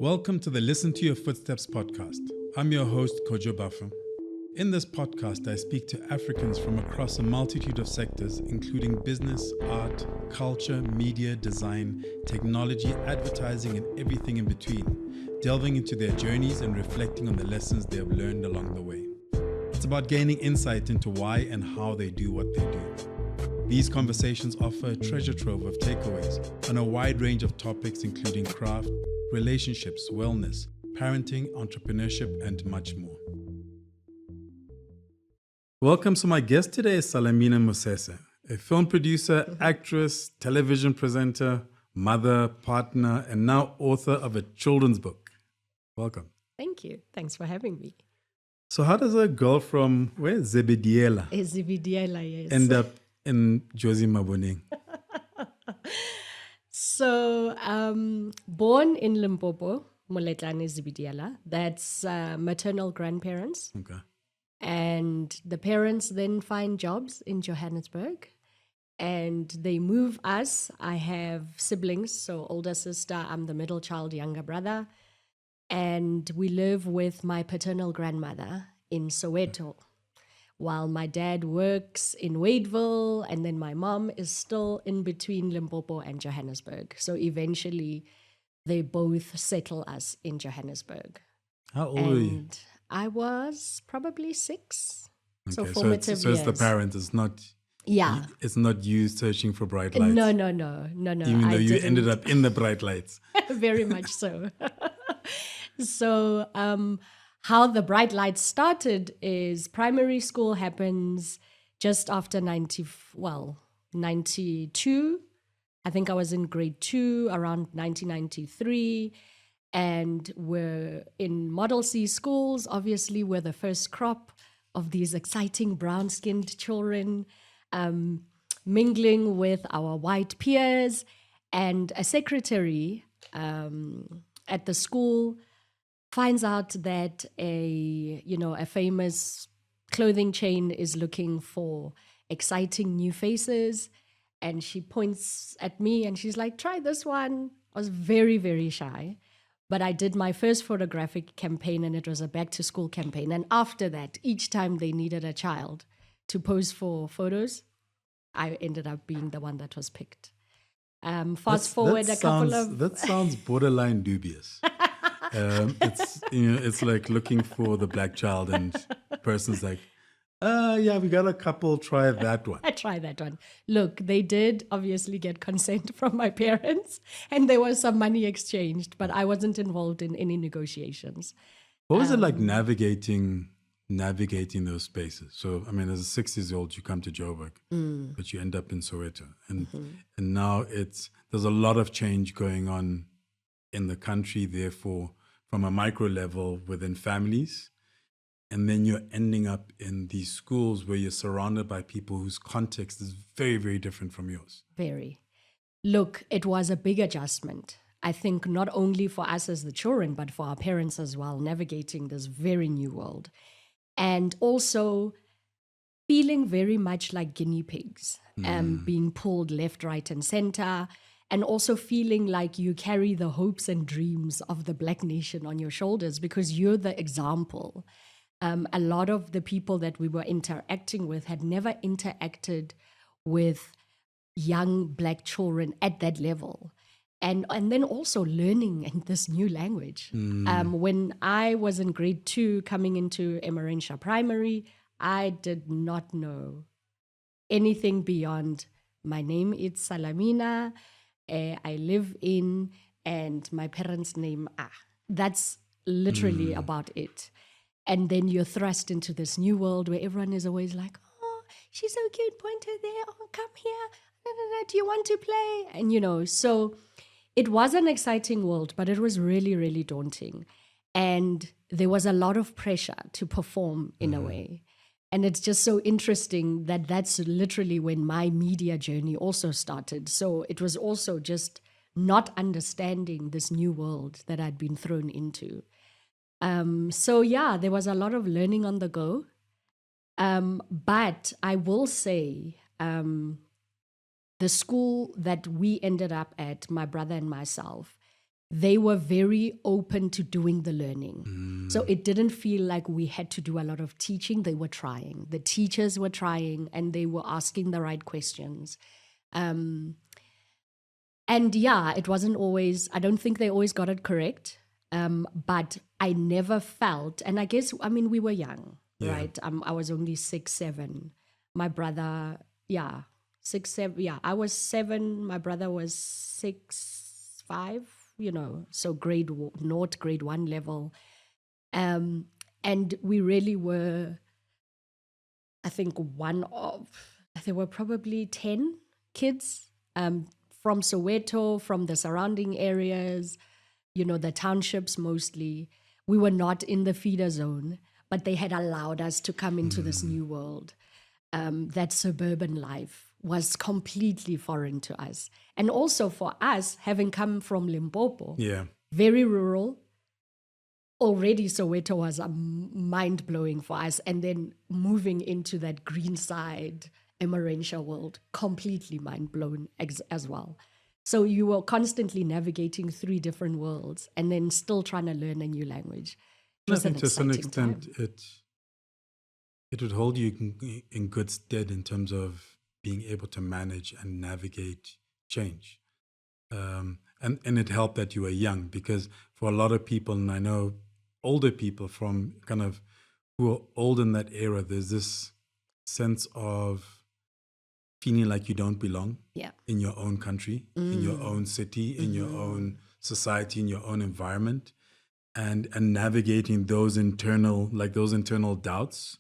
Welcome to the Listen to Your Footsteps podcast. I'm your host, Kojo. In this podcast, I speak to Africans from across a multitude of sectors, including business, art, culture, media, design, technology, advertising, and everything in between, delving into their journeys and reflecting on the lessons they have learned along the way. It's about gaining insight into why and how they do what they do. These conversations offer a treasure trove of takeaways on a wide range of topics, including craft, relationships, wellness, parenting, entrepreneurship, and much more. Welcome. So my guest today is Salamina Mosese, a film producer, actress, television presenter, mother, partner, and now author of a children's book. Welcome. Thank you. Thanks for having me. So how does a girl from, where? Zebediela Yes. end up in Josie Maboneng? So, born in Limpopo, Moletlane Zibidiala, that's maternal grandparents. Okay. And the parents then find jobs in Johannesburg and they move us. I have siblings, so older sister, I'm the middle child, younger brother. And we live with my paternal grandmother in Soweto, while my dad works in Wadeville, and then my mom is still in between Limpopo and Johannesburg. So eventually they both settle us in Johannesburg. How old were you? I was probably 6. Okay, so formative so it's years. the parent, it's not you searching for bright lights. No. Even though you ended up in the bright lights. Very much so. So how the bright lights started is primary school happens just after 92. I think I was in grade 2 around 1993. And we're in Model C schools. Obviously, we're the first crop of these exciting brown-skinned children mingling with our white peers. And a secretary at the school finds out that a famous clothing chain is looking for exciting new faces. And she points at me and she's like, try this one. I was very, very shy. But I did my first photographic campaign and it was a back to school campaign. And after that, each time they needed a child to pose for photos, I ended up being the one that was picked. That sounds borderline dubious. It's like looking for the black child and person's like, we got a couple, try that one. I tried that one. Look, they did obviously get consent from my parents and there was some money exchanged, but I wasn't involved in any negotiations. What was it like navigating those spaces? So, I mean, as a 6-year-old, you come to Joburg, but you end up in Soweto. And now there's a lot of change going on in the country, therefore, from a micro level within families. And then you're ending up in these schools where you're surrounded by people whose context is very, very different from yours. Very. Look, it was a big adjustment. I think not only for us as the children, but for our parents as well, navigating this very new world. And also feeling very much like guinea pigs, being pulled left, right, and center. And also feeling like you carry the hopes and dreams of the Black nation on your shoulders because you're the example. A lot of the people that we were interacting with had never interacted with young Black children at that level. And then also learning in this new language. When I was in grade 2 coming into Emerensha Primary, I did not know anything beyond my name is Salamina, I live in, and my parents' name are. That's literally about it. And then you're thrust into this new world where everyone is always like, oh, she's so cute, point her there, oh, come here, do you want to play? And, so it was an exciting world, but it was really, really daunting. And there was a lot of pressure to perform in a way. And it's just so interesting that that's literally when my media journey also started. So it was also just not understanding this new world that I'd been thrown into. There was a lot of learning on the go. But I will say the school that we ended up at, my brother and myself, they were very open to doing the learning. So it didn't feel like we had to do a lot of teaching. They were trying. The teachers were trying, and they were asking the right questions. And yeah, it wasn't always, I don't think they always got it correct. But I never felt, and I guess, I mean, we were young, right? I was only 6, 7. My brother, 6, 7. Yeah, I was 7. My brother was 6, 5, so grade 1 level. And we really were, I think, there were probably 10 kids from Soweto, from the surrounding areas, the townships mostly. We were not in the feeder zone, but they had allowed us to come into this new world. That suburban life was completely foreign to us. And also for us, having come from Limpopo, very rural, already Soweto was mind-blowing for us. And then moving into that green side, Emmarentia world, completely mind-blown as well. So you were constantly navigating 3 different worlds and then still trying to learn a new language. I think to some extent it would hold you in good stead in terms of being able to manage and navigate change. And it helped that you were young, because for a lot of people, and I know older people from kind of who are old in that era, there's this sense of feeling like you don't belong in your own country, in your own city, in your own society, in your own environment, and navigating those internal doubts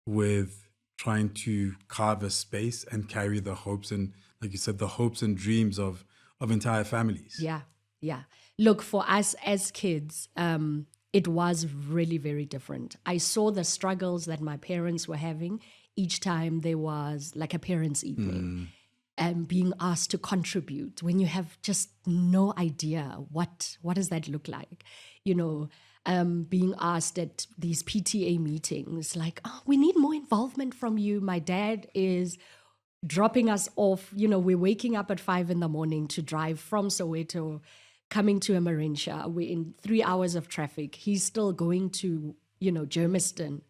with trying to carve a space and carry the hopes and, like you said, the hopes and dreams of entire families. Yeah. Look, for us as kids, it was really very different. I saw the struggles that my parents were having each time there was like a parents' evening, and being asked to contribute when you have just no idea what does that look like, being asked at these PTA meetings, like, oh, we need more involvement from you. My dad is dropping us off, we're waking up at 5 a.m. to drive from Soweto, coming to Emmarentia. We're in 3 hours of traffic. He's still going to, Germiston.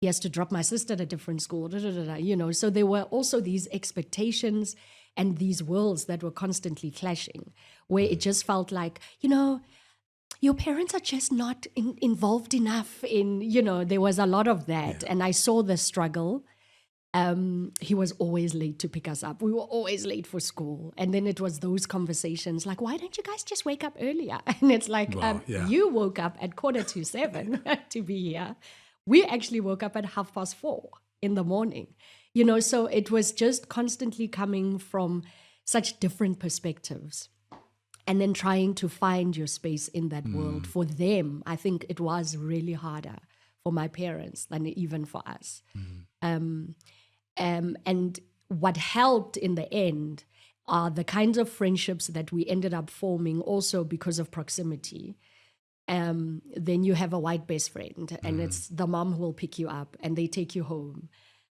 He has to drop my sister at a different school, So there were also these expectations and these worlds that were constantly clashing, where it just felt like, your parents are just not involved enough in, there was a lot of that. And I saw the struggle. He was always late to pick us up. We were always late for school. And then it was those conversations like, why don't you guys just wake up earlier? And it's like, you woke up at 6:45 to be here. We actually woke up at 4:30 in the morning. So it was just constantly coming from such different perspectives. And then trying to find your space in that world. For them, I think it was really harder for my parents than even for us. And what helped in the end are the kinds of friendships that we ended up forming also because of proximity. Then you have a white best friend, and it's the mom who will pick you up and they take you home.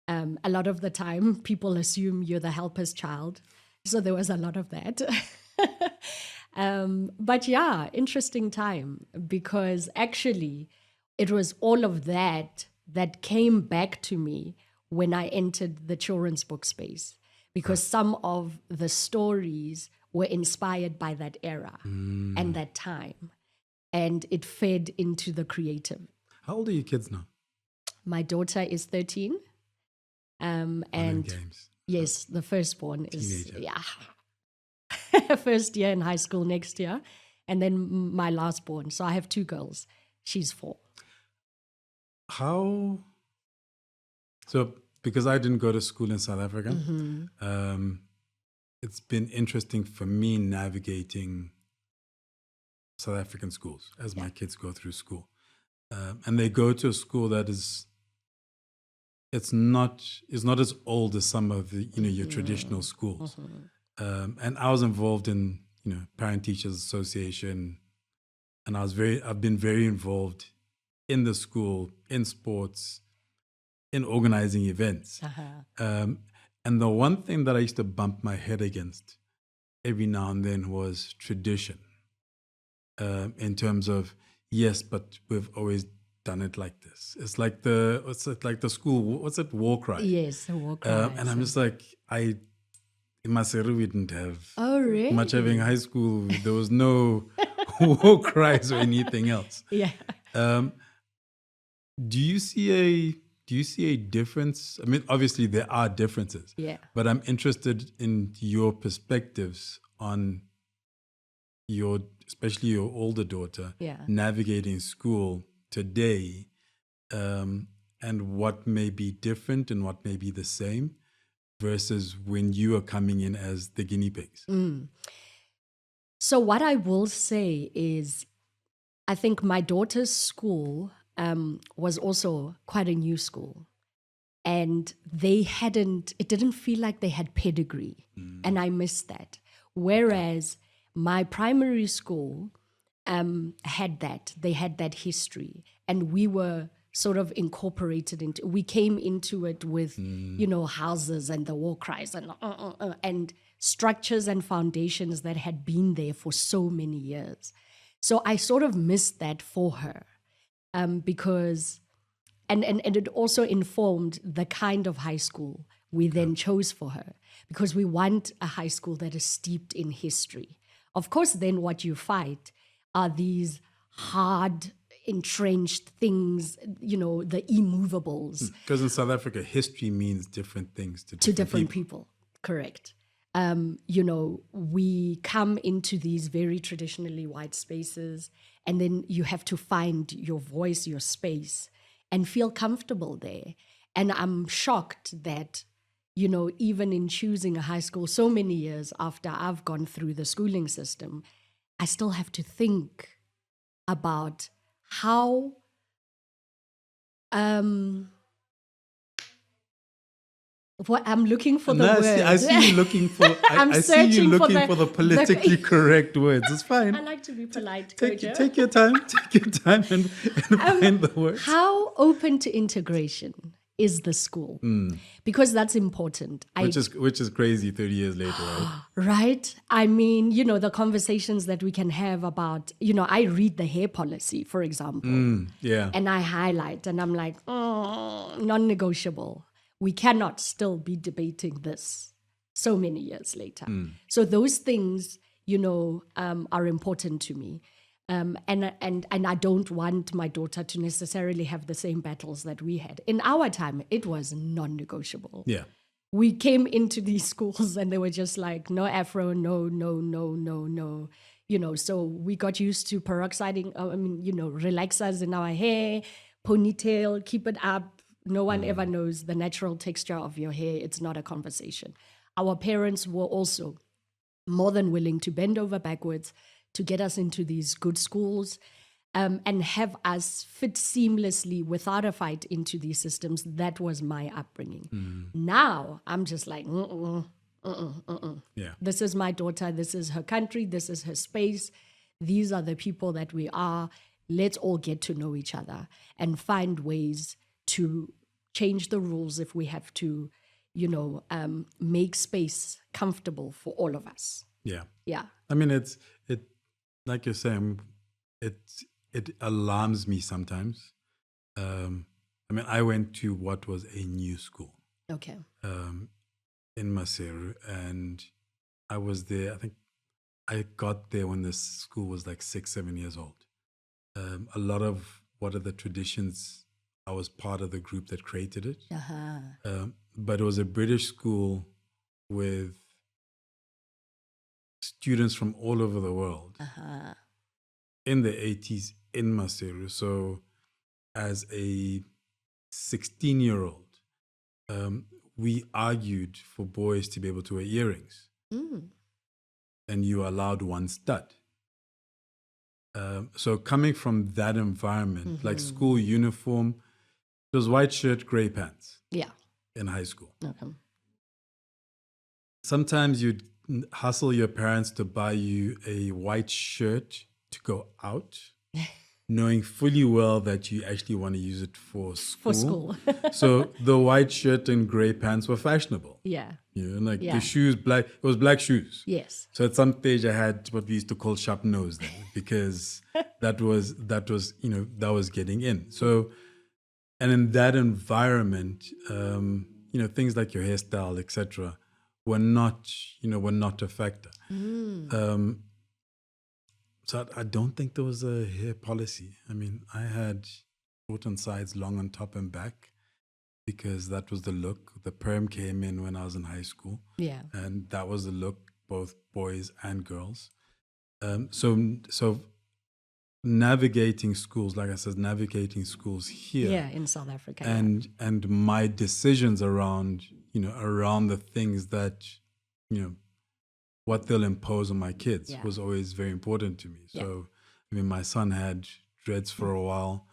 A lot of the time, people assume you're the helper's child. So there was a lot of that. But yeah, interesting time, because actually it was all of that came back to me when I entered the children's book space, because some of the stories were inspired by that era and that time, and it fed into the creative. How old are your kids now? My daughter is 13. And games. Yes, the firstborn is, Teenager. first year in high school next year. And then my lastborn. So I have 2 girls. She's 4. So because I didn't go to school in South Africa, it's been interesting for me navigating South African schools as my kids go through school. And they go to a school that it's not as old as some of the, your traditional schools. And I was involved in, Parent Teachers Association, and I've been very involved in the school, in sports, in organizing events. And the one thing that I used to bump my head against every now and then was tradition. in terms of, yes, but we've always done it like this. It's like the school, what's it, war cry? Yes, the war cries. And I'm just like, in Maseru, we didn't have Oh, really? much having high school. There was no war cries or anything else. Yeah. Do you see a difference? I mean, obviously there are differences. Yeah. But I'm interested in your perspectives on especially your older daughter, Yeah. navigating school today, and what may be different and what may be the same versus when you are coming in as the guinea pigs. So what I will say is, I think my daughter's school was also quite a new school. And it didn't feel like they had pedigree. And I missed that. Whereas my primary school had that. They had that history. And we were sort of we came into it with, houses and the war cries and structures and foundations that had been there for so many years. So I sort of missed that for her because... And it also informed the kind of high school we then chose for her, because we want a high school that is steeped in history. Of course, then what you fight are these hard, entrenched things, the immovables. Because in South Africa, history means different things to different people. Correct. We come into these very traditionally white spaces, and then you have to find your voice, your space, and feel comfortable there. And I'm shocked that, even in choosing a high school so many years after I've gone through the schooling system, I still have to think about how what I'm looking for the word. I see you looking for. I see you looking for the politically correct words. It's fine. I like to be polite. Take your time. Take your time and find the words. How open to integration is the school? Because that's important. Which is crazy 30 years later, right? Right? I mean, the conversations that we can have about, I read the hair policy, for example. Yeah. And I highlight and I'm like, non-negotiable. We cannot still be debating this so many years later. So those things, are important to me. And I don't want my daughter to necessarily have the same battles that we had. In our time, it was non-negotiable. Yeah. We came into these schools and they were just like, no afro, no. So we got used to peroxiding, relaxers in our hair, ponytail, keep it up. No one ever knows the natural texture of your hair. It's not a conversation. Our parents were also more than willing to bend over backwards to get us into these good schools and have us fit seamlessly without a fight into these systems. That was my upbringing. Now I'm just like, Yeah. This is my daughter. This is her country. This is her space. These are the people that we are. Let's all get to know each other and find ways to change the rules if we have to, make space comfortable for all of us. Yeah. Yeah. I mean, it like you're saying, it alarms me sometimes. I went to what was a new school. Okay. In Maseru, and I was there. I think I got there when this school was like 6-7 years old. A lot of what are the traditions, I was part of the group that created it. But it was a British school with students from all over the world in the 80s in Maseru. So as a 16-year-old, we argued for boys to be able to wear earrings. And you were allowed one stud. So coming from that environment, like school uniform, it was white shirt, gray pants. Yeah. In high school. Okay. Sometimes you'd hustle your parents to buy you a white shirt to go out. knowing fully well that you actually want to use it for school. For school. So the white shirt and gray pants were fashionable. Yeah. You know, like Yeah. the shoes, black. It was black shoes. Yes. So at some stage, I had what we used to call sharp nose then, because that was that was getting in. So, and in that environment, things like your hairstyle, etc., were not a factor. So I don't think there was a hair policy. I mean, I had short on sides, long on top and back, because that was the look. The perm came in when I was in high school. Yeah. And that was the look, both boys and girls. So navigating schools, like I said, navigating schools here. Yeah, in South Africa. And my decisions around the things that, what they'll impose on my kids was always very important to me. So, I mean, my son had dreads for a while.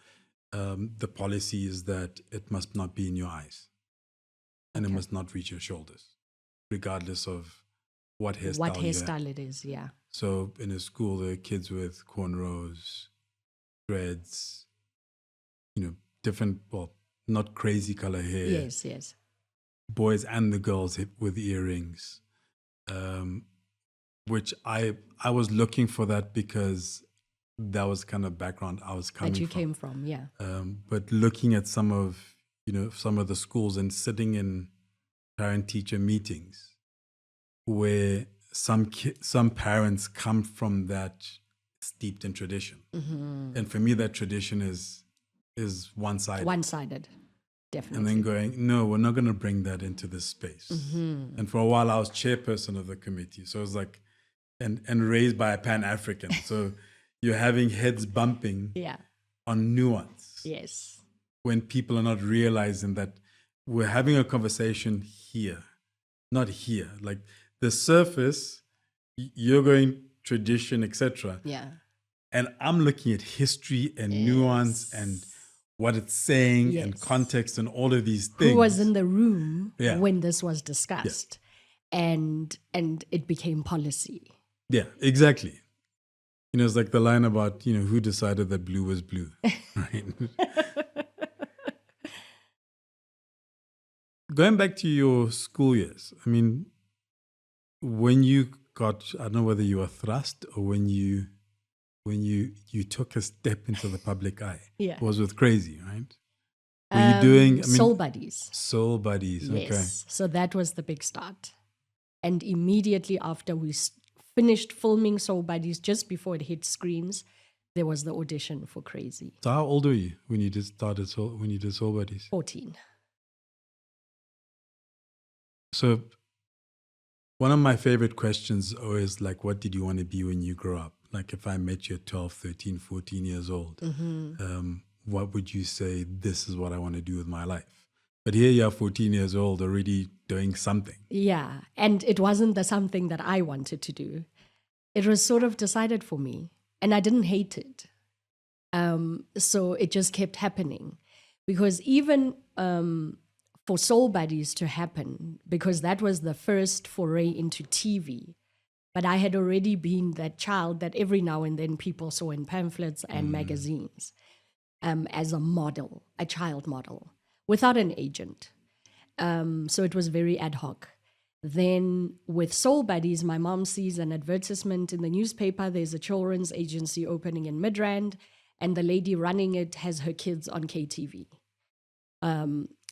The policy is that it must not be in your eyes and it must not reach your shoulders, regardless of what hairstyle it is, yeah. So in a school, there are kids with cornrows, dreads, different, well, not crazy color hair. Yes, yes. Boys and the girls with earrings, which I was looking for that because that was kind of background I was coming from. That you came from, yeah. But looking at some of the schools and sitting in parent-teacher meetings where some parents come from that steeped in tradition. Mm-hmm. And for me, that tradition is one-sided. One-sided, definitely. And then going, no, we're not going to bring that into this space. Mm-hmm. And for a while, I was chairperson of the committee. So it was like, and raised by a Pan-African. So you're having heads bumping on nuance. Yes. When people are not realizing that we're having a conversation here, not here. Like the surface, you're going tradition, etc. Yeah. And I'm looking at history and nuance and what it's saying and context and all of these things. Who was in the room when this was discussed? And it became policy. Yeah, exactly. It's like the line about, who decided that blue was blue, right? Going back to your school years, I mean, when you got, I don't know whether you were thrust or when you took a step into the public eye. Yeah. It was with Crazy, right? Were you doing Soul Buddies? Soul Buddies, yes. Okay. So that was the big start. And immediately after we finished filming Soul Buddies, just before it hit screens, there was the audition for Crazy. So how old were you when you did Soul Buddies? 14. So one of my favorite questions is always like, what did you want to be when you grow up? Like if I met you at 12, 13, 14 years old, what would you say, this is what I want to do with my life? But here you are 14 years old already doing something. Yeah, and it wasn't the something that I wanted to do. It was sort of decided for me, and I didn't hate it. So it just kept happening. Because even for Soul Buddies to happen, because that was the first foray into TV, but I had already been that child that every now and then people saw in pamphlets and magazines as a model, a child model, without an agent. So it was very ad hoc. Then with Soul Buddies, my mom sees an advertisement in the newspaper. There's a children's agency opening in Midrand, and the lady running it has her kids on KTV.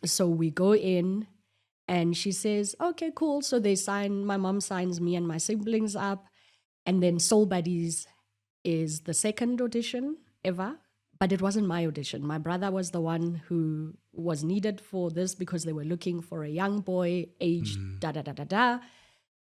So we go in, and she says, okay, cool. So my mom signs me and my siblings up. And then Soul Buddies is the second audition ever. But it wasn't my audition. My brother was the one who was needed for this because they were looking for a young boy, aged da-da-da-da-da.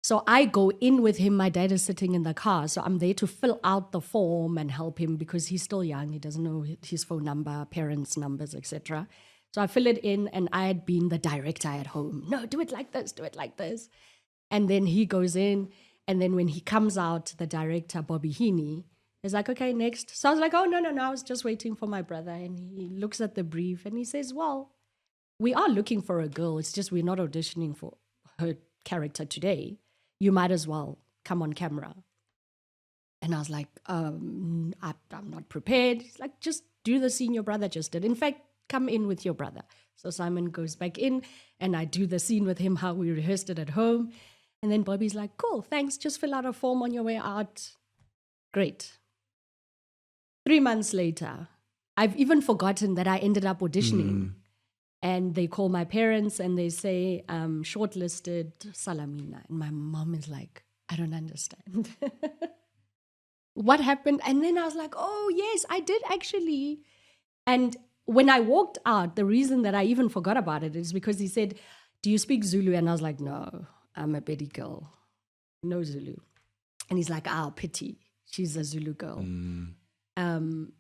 So I go in with him. My dad is sitting in the car. So I'm there to fill out the form and help him because he's still young. He doesn't know his phone number, parents' numbers, etc. So I fill it in, and I had been the director at home. No, do it like this, do it like this. And then he goes in, and then when he comes out, the director, Bobby Heaney, is like, okay, next. So I was like, oh, no, I was just waiting for my brother. And he looks at the brief, and he says, well, we are looking for a girl. It's just we're not auditioning for her character today. You might as well come on camera. And I was like, I'm not prepared. He's like, just do the scene your brother just did. In fact, come in with your brother. So Simon goes back in and I do the scene with him, how we rehearsed it at home. And then Bobby's like, cool, thanks. Just fill out a form on your way out. Great. 3 months later, I've even forgotten that I ended up auditioning. And they call my parents and they say, shortlisted Salamina. And my mom is like, I don't understand. What happened? And then I was like, oh, yes, I did actually. And when I walked out, the reason that I even forgot about it is because he said, do you speak Zulu? And I was like, no, I'm a Betty girl. No Zulu. And he's like, oh, pity. She's a Zulu girl.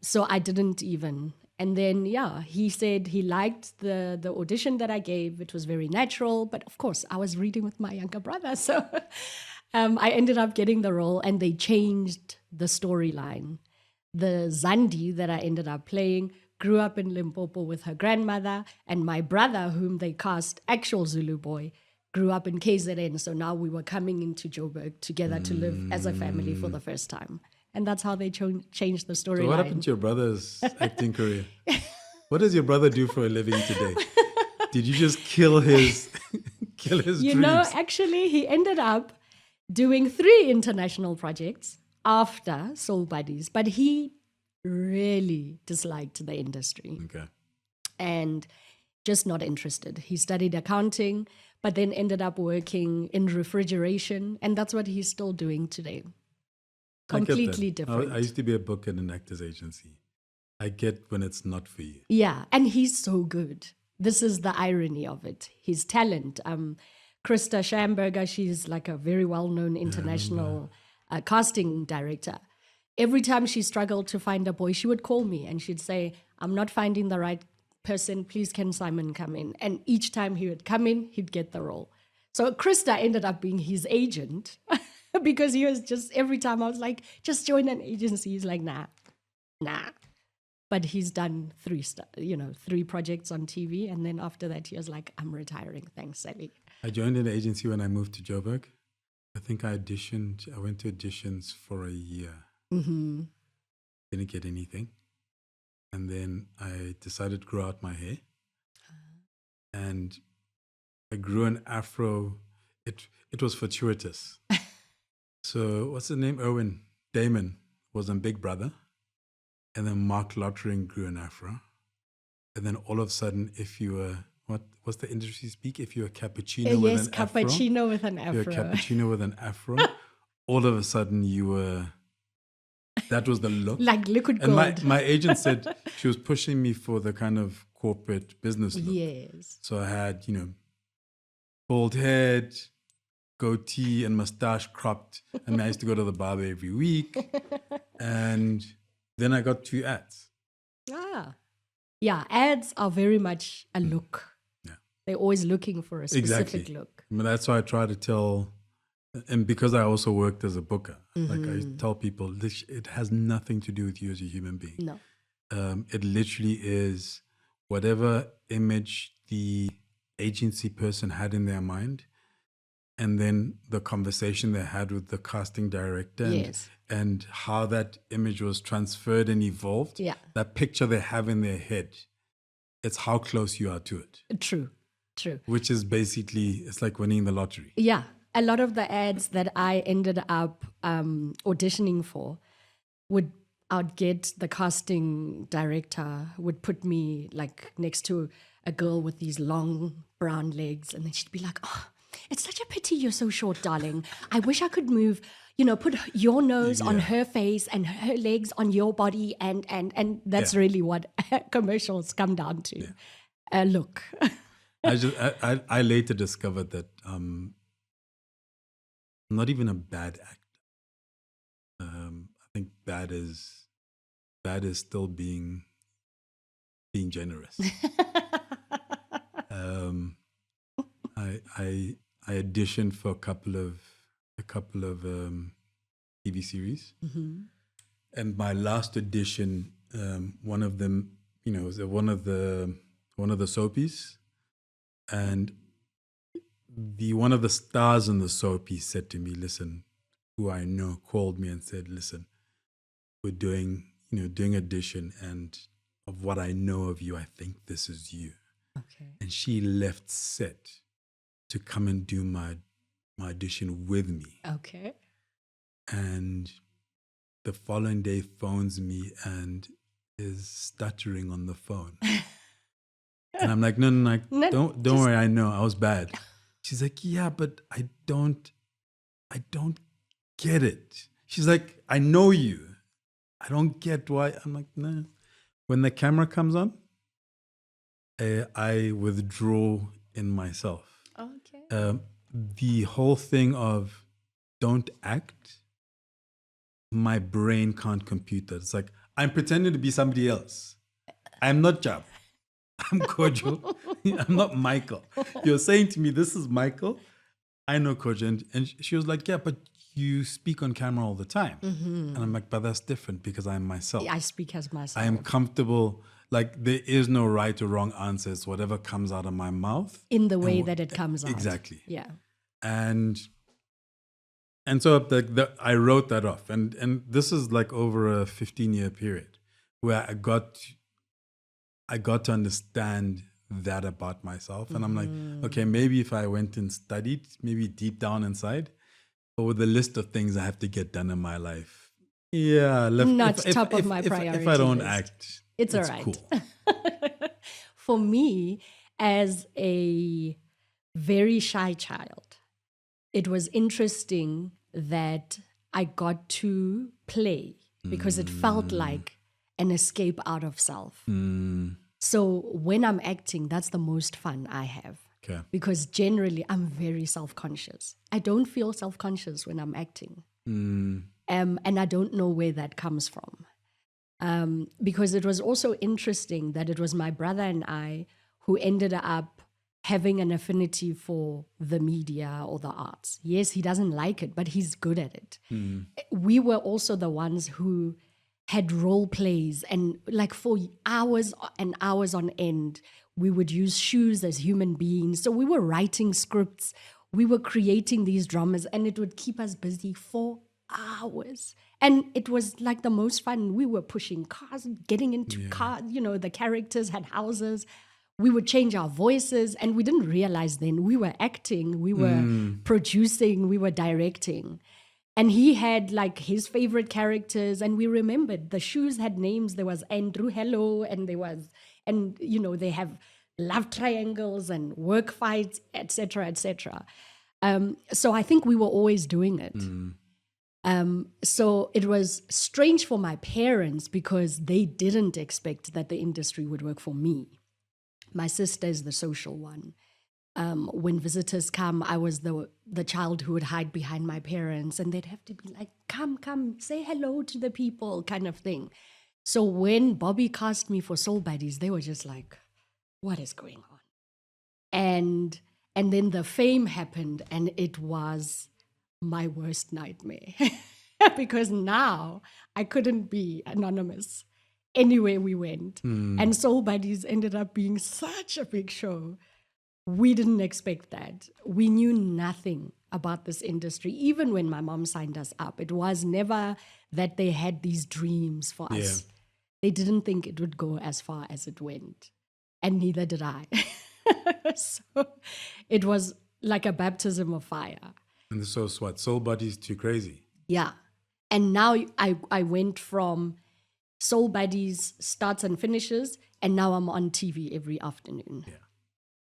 So I didn't even. And then, he said he liked the audition that I gave. It was very natural. But of course, I was reading with my younger brother. So I ended up getting the role and they changed the storyline. The Zandi that I ended up playing grew up in Limpopo with her grandmother. And my brother, whom they cast actual Zulu boy, grew up in KZN. So now we were coming into Joburg together to live as a family for the first time. And that's how they changed the storyline. So what happened to your brother's acting career? What does your brother do for a living today? Did you just kill his dreams? You know, actually, he ended up doing 3 international projects after Soul Buddies, but he really disliked the industry. Okay. And just not interested. He studied accounting, but then ended up working in refrigeration, and that's what he's still doing today. Completely different. I used to be a booker in an actor's agency. I get when it's not for you. Yeah, and he's so good. This is the irony of it. His talent. Krista Schamberger, she's like a very well-known international casting director. Every time she struggled to find a boy, she would call me and she'd say, I'm not finding the right person. Please, can Simon come in? And each time he would come in, he'd get the role. So Krista ended up being his agent because he was just, every time I was like, just join an agency. He's like, nah. But he's done 3 projects on TV. And then after that, he was like, I'm retiring. Thanks, Sally. I joined an agency when I moved to Joburg. I think I went to auditions for a year. Didn't get anything. And then I decided to grow out my hair. And I grew an afro. It was fortuitous. So what's the name? Damon was on Big Brother. And then Mark Lottering grew an afro. And then all of a sudden, if you were, what's the industry speak? If you're a cappuccino with an afro. Yes, cappuccino with an afro. You're a cappuccino with an afro. All of a sudden you were, that was the look. Like liquid gold. And my agent said she was pushing me for the kind of corporate business look. Yes. So I had, bald head, goatee and mustache cropped. And I used to go to the barber every week. And then I got 2 ads. Yeah, ads are very much a look. Yeah. They're always looking for a specific look. But that's why I try to tell, and because I also worked as a booker, like I tell people, it has nothing to do with you as a human being. No. It literally is whatever image the agency person had in their mind, and then the conversation they had with the casting director and how that image was transferred and evolved. Yeah. That picture they have in their head, it's how close you are to it. True. Which is basically, it's like winning the lottery. Yeah. A lot of the ads that I ended up auditioning for I'd get the casting director would put me like next to a girl with these long brown legs, and then she'd be like, oh, it's such a pity you're so short, darling. I wish I could move, put your nose on her face and her legs on your body. And that's really what commercials come down to. Look. I later discovered that I'm not even a bad actor. I think bad is still being generous. I auditioned for a couple of TV series, and my last audition, one of them, was one of the soapies, and one of the stars in the soapie said to me, "Listen," who I know called me and said, "Listen, we're doing, doing audition, and of what I know of you, I think this is you. Okay. And she left set to come and do my audition with me. Okay. And the following day phones me and is stuttering on the phone. And I'm like, no, don't worry, I know I was bad. She's like, yeah, but I don't get it. She's like, I know you. I don't get why. I'm like, no. When the camera comes on, I withdraw in myself. Okay. The whole thing of don't act, my brain can't compute that. It's like, I'm pretending to be somebody else. I'm not Jab. I'm Kojo. I'm not Michael. You're saying to me, this is Michael. I know Kojo. And she was like, yeah, but you speak on camera all the time. And I'm like, but that's different because I'm myself. I speak as myself. I am comfortable. Like, there is no right or wrong answers. Whatever comes out of my mouth. In the way that it comes out. Exactly. Yeah. And so I wrote that off. And this is like over a 15-year period where I got to understand that about myself. And I'm like, okay, maybe if I went and studied, maybe deep down inside, or the list of things I have to get done in my life. Yeah. Not top of my priority If I don't list. act, it's all right. Cool. For me, as a very shy child, it was interesting that I got to play because it felt like an escape out of self. So when I'm acting, that's the most fun I have. Okay. Because generally I'm very self-conscious. I don't feel self-conscious when I'm acting. And I don't know where that comes from. Because it was also interesting that it was my brother and I who ended up having an affinity for the media or the arts. Yes, he doesn't like it, but he's good at it. We were also the ones who had role plays, and like for hours and hours on end, we would use shoes as human beings. So we were writing scripts, we were creating these dramas, and it would keep us busy for hours. And it was like the most fun. We were pushing cars, getting into cars, the characters had houses. We would change our voices, and we didn't realize then we were acting, we were producing, we were directing. And he had like his favorite characters, and we remembered the shoes had names. There was Andrew Hello, and they have love triangles and work fights, etc., etc. So I think we were always doing it. So it was strange for my parents because they didn't expect that the industry would work for me. My sister is the social one. When visitors come, I was the child who would hide behind my parents, and they'd have to be like, come, say hello to the people, kind of thing. So when Bobby cast me for Soul Buddies, they were just like, what is going on? And then the fame happened, and it was my worst nightmare because now I couldn't be anonymous anywhere we went. And Soul Buddies ended up being such a big show. We didn't expect that. We knew nothing about this industry. Even when my mom signed us up, it was never that they had these dreams for us. They didn't think it would go as far as it went. And neither did I. So it was like a baptism of fire. And so what? Soul Buddies too crazy. Yeah. And now I went from Soul Buddies starts and finishes, and now I'm on TV every afternoon. Yeah.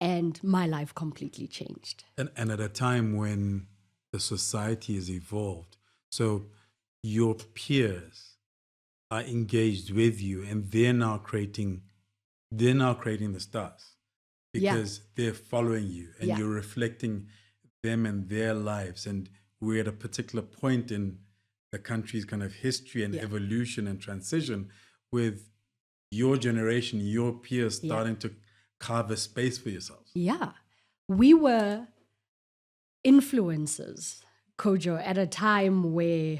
And my life completely changed. And at a time when the society has evolved, so your peers are engaged with you, and they're now creating the stars because they're following you, and you're reflecting them and their lives. And we're at a particular point in the country's kind of history and evolution and transition with your generation, your peers starting to carve a space for yourselves. Yeah. We were influencers, Kojo, at a time where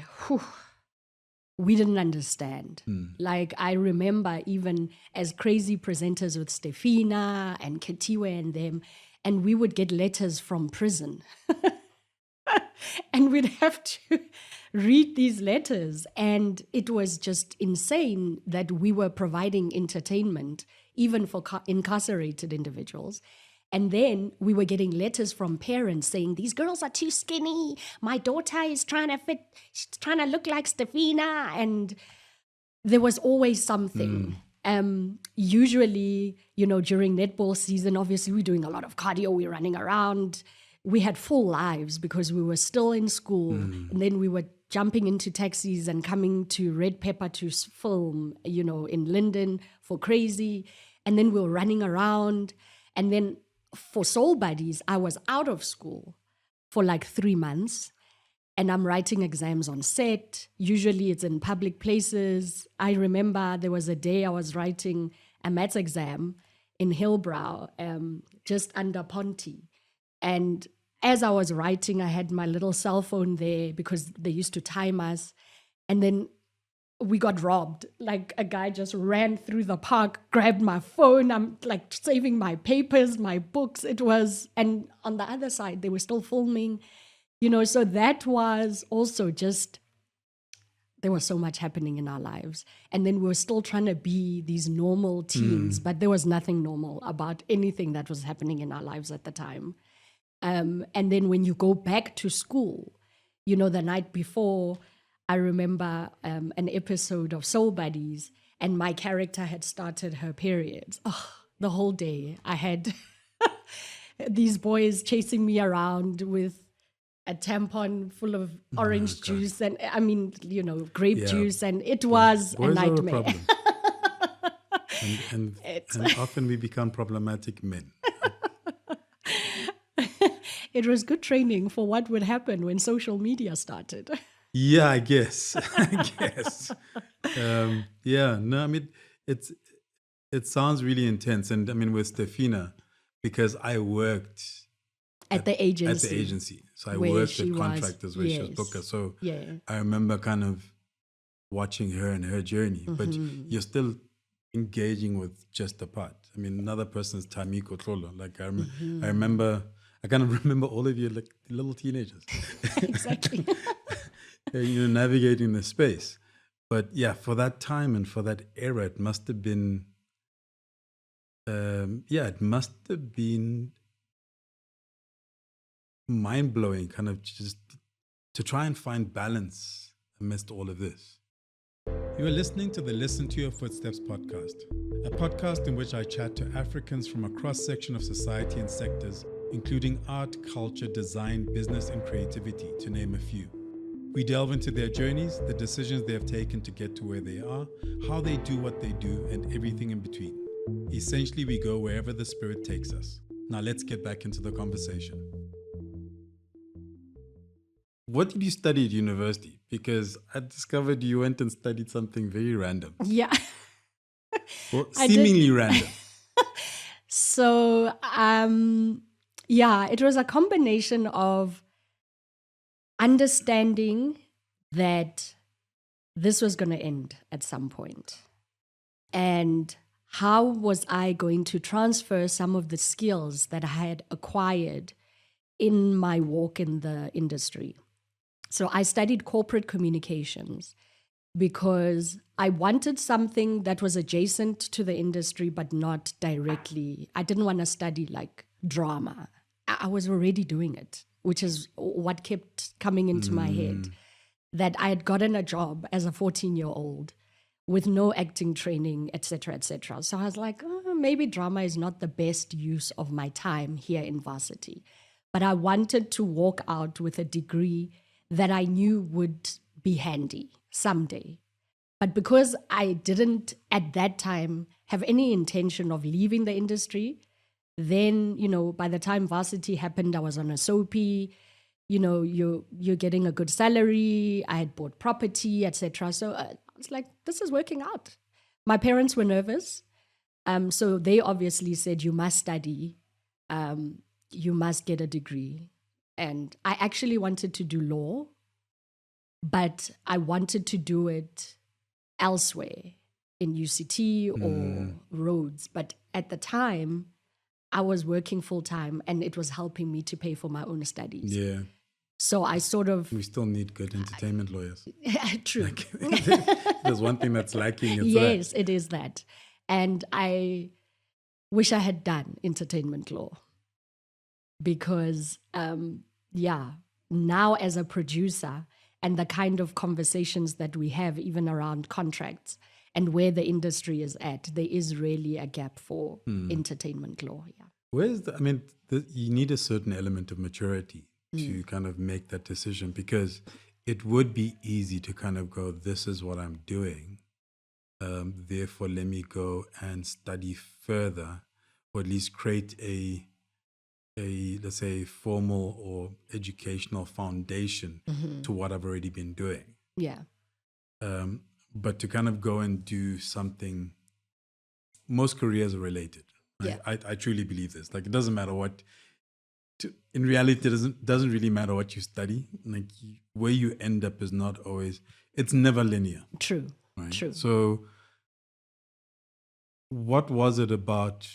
we didn't understand. Like, I remember even as crazy presenters with Stefina and Ketiwe and them, and we would get letters from prison. And we'd have to read these letters. And it was just insane that we were providing entertainment, even for incarcerated individuals. And then we were getting letters from parents saying, these girls are too skinny. My daughter is trying to look like Stefina. And there was always something. Usually, during netball season, obviously we're doing a lot of cardio, we're running around. We had full lives because we were still in school. And then we were jumping into taxis and coming to Red Pepper to film, in Linden for Crazy. And then we were running around. And then for Soul Buddies, I was out of school for like 3 months. And I'm writing exams on set. Usually it's in public places. I remember there was a day I was writing a maths exam in Hillbrow, just under Ponty. And as I was writing, I had my little cell phone there because they used to time us. And then we got robbed. Like a guy just ran through the park, grabbed my phone. I'm like saving my papers, my books. And on the other side, they were still filming. So that was also just, there was so much happening in our lives. And then we were still trying to be these normal teens, but there was nothing normal about anything that was happening in our lives at the time. And then when you go back to school, the night before, I remember an episode of Soul Buddies, and my character had started her periods. Oh, the whole day I had these boys chasing me around with a tampon full of orange juice and grape juice, and it was Boys a nightmare. Are a problem. and often we become problematic men. It was good training for what would happen when social media started. Yeah, I guess. It sounds really intense. And I mean, with Stefina, because I worked at the agency. So I worked with contractors where she was booker. So I remember kind of watching her and her journey, but you're still engaging with just a part. I mean, another person's Tamiko Tlolo. Like I kind of remember all of you like little teenagers. Exactly. Navigating the space. But yeah, for that time and for that era, it must have been, mind-blowing, kind of just to try and find balance amidst all of this. You are listening to the Listen to Your Footsteps podcast, a podcast in which I chat to Africans from a cross-section of society and sectors, including art, culture, design, business, and creativity, to name a few. We delve into their journeys, the decisions they have taken to get to where they are, how they do what they do, and everything in between. Essentially, we go wherever the spirit takes us. Now let's get back into the conversation. What did you study at university? Because I discovered you went and studied something very random. Yeah. Well, seemingly random. So, it was a combination of understanding that this was going to end at some point. And how was I going to transfer some of the skills that I had acquired in my walk in the industry? So I studied corporate communications because I wanted something that was adjacent to the industry, but not directly. I didn't want to study like drama. I was already doing it, which is what kept coming into my head, that I had gotten a job as a 14-year-old with no acting training, et cetera, et cetera. So I was like, maybe drama is not the best use of my time here in varsity. But I wanted to walk out with a degree that I knew would be handy someday. But because I didn't at that time have any intention of leaving the industry, then, by the time varsity happened, I was on a soapy, you're getting a good salary. I had bought property, etc. So I was like, this is working out. My parents were nervous. So they obviously said, you must study. You must get a degree. And I actually wanted to do law, but I wanted to do it elsewhere in UCT or Rhodes. But at the time, I was working full time and it was helping me to pay for my own studies. Yeah. So I sort of... We still need good entertainment lawyers. True. Like, there's one thing that's lacking. It's yes, it is that. And I wish I had done entertainment law because, now as a producer and the kind of conversations that we have even around contracts and where the industry is at, there is really a gap for entertainment law. Yeah. You need a certain element of maturity to kind of make that decision, because it would be easy to kind of go, this is what I'm doing. Therefore, let me go and study further, or at least create a let's say, formal or educational foundation to what I've already been doing. Yeah. But to kind of go and do something, most careers are related. Yeah. I truly believe this. Like, it doesn't matter what, in reality, it doesn't really matter what you study. Like, where you end up is not always, it's never linear. True. Right? True. So what was it about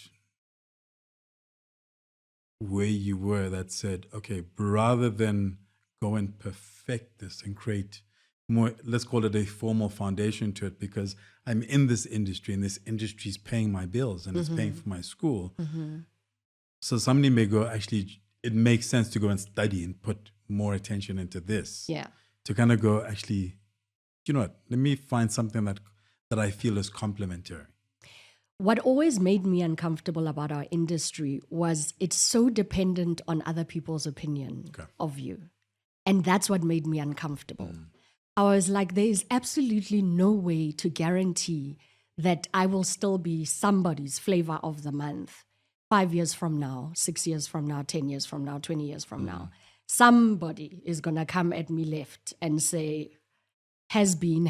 where you were that said, okay, rather than go and perfect this and create more, let's call it a formal foundation to it, because I'm in this industry and this industry is paying my bills and it's paying for my school. So somebody may go, actually, it makes sense to go and study and put more attention into this. Yeah. To kind of go, actually, you know what, let me find something that I feel is complementary. What always made me uncomfortable about our industry was it's so dependent on other people's opinion of you. And that's what made me uncomfortable. I was like, there is absolutely no way to guarantee that I will still be somebody's flavor of the month 5 years from now, 6 years from now, 10 years from now, 20 years from now. Somebody is going to come at me left and say, has been.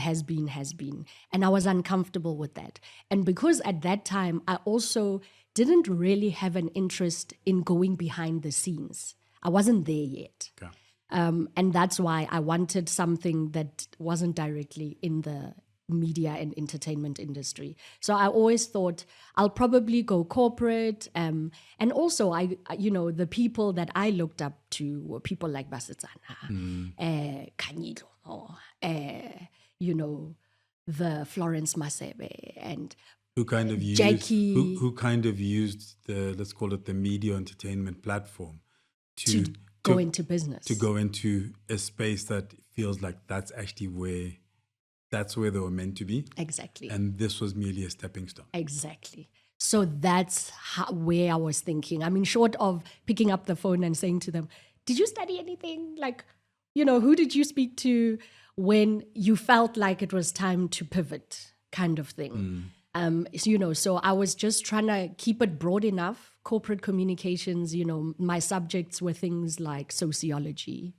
And I was uncomfortable with that. And because at that time, I also didn't really have an interest in going behind the scenes. I wasn't there yet. Okay. And that's why I wanted something that wasn't directly in the media and entertainment industry. So I always thought I'll probably go corporate. And also, the people that I looked up to were people like Basetsana, Kanyito, the Florence Masebe, and who kind of used Jackie, who kind of used the, let's call it, the media entertainment platform to go into business, to go into a space that feels like that's actually where they were meant to be. Exactly. And this was merely a stepping stone. Exactly. So that's where I was thinking. I mean, short of picking up the phone and saying to them, did you study anything? Like, who did you speak to when you felt like it was time to pivot, kind of thing? So I was just trying to keep it broad enough. Corporate communications, my subjects were things like sociology,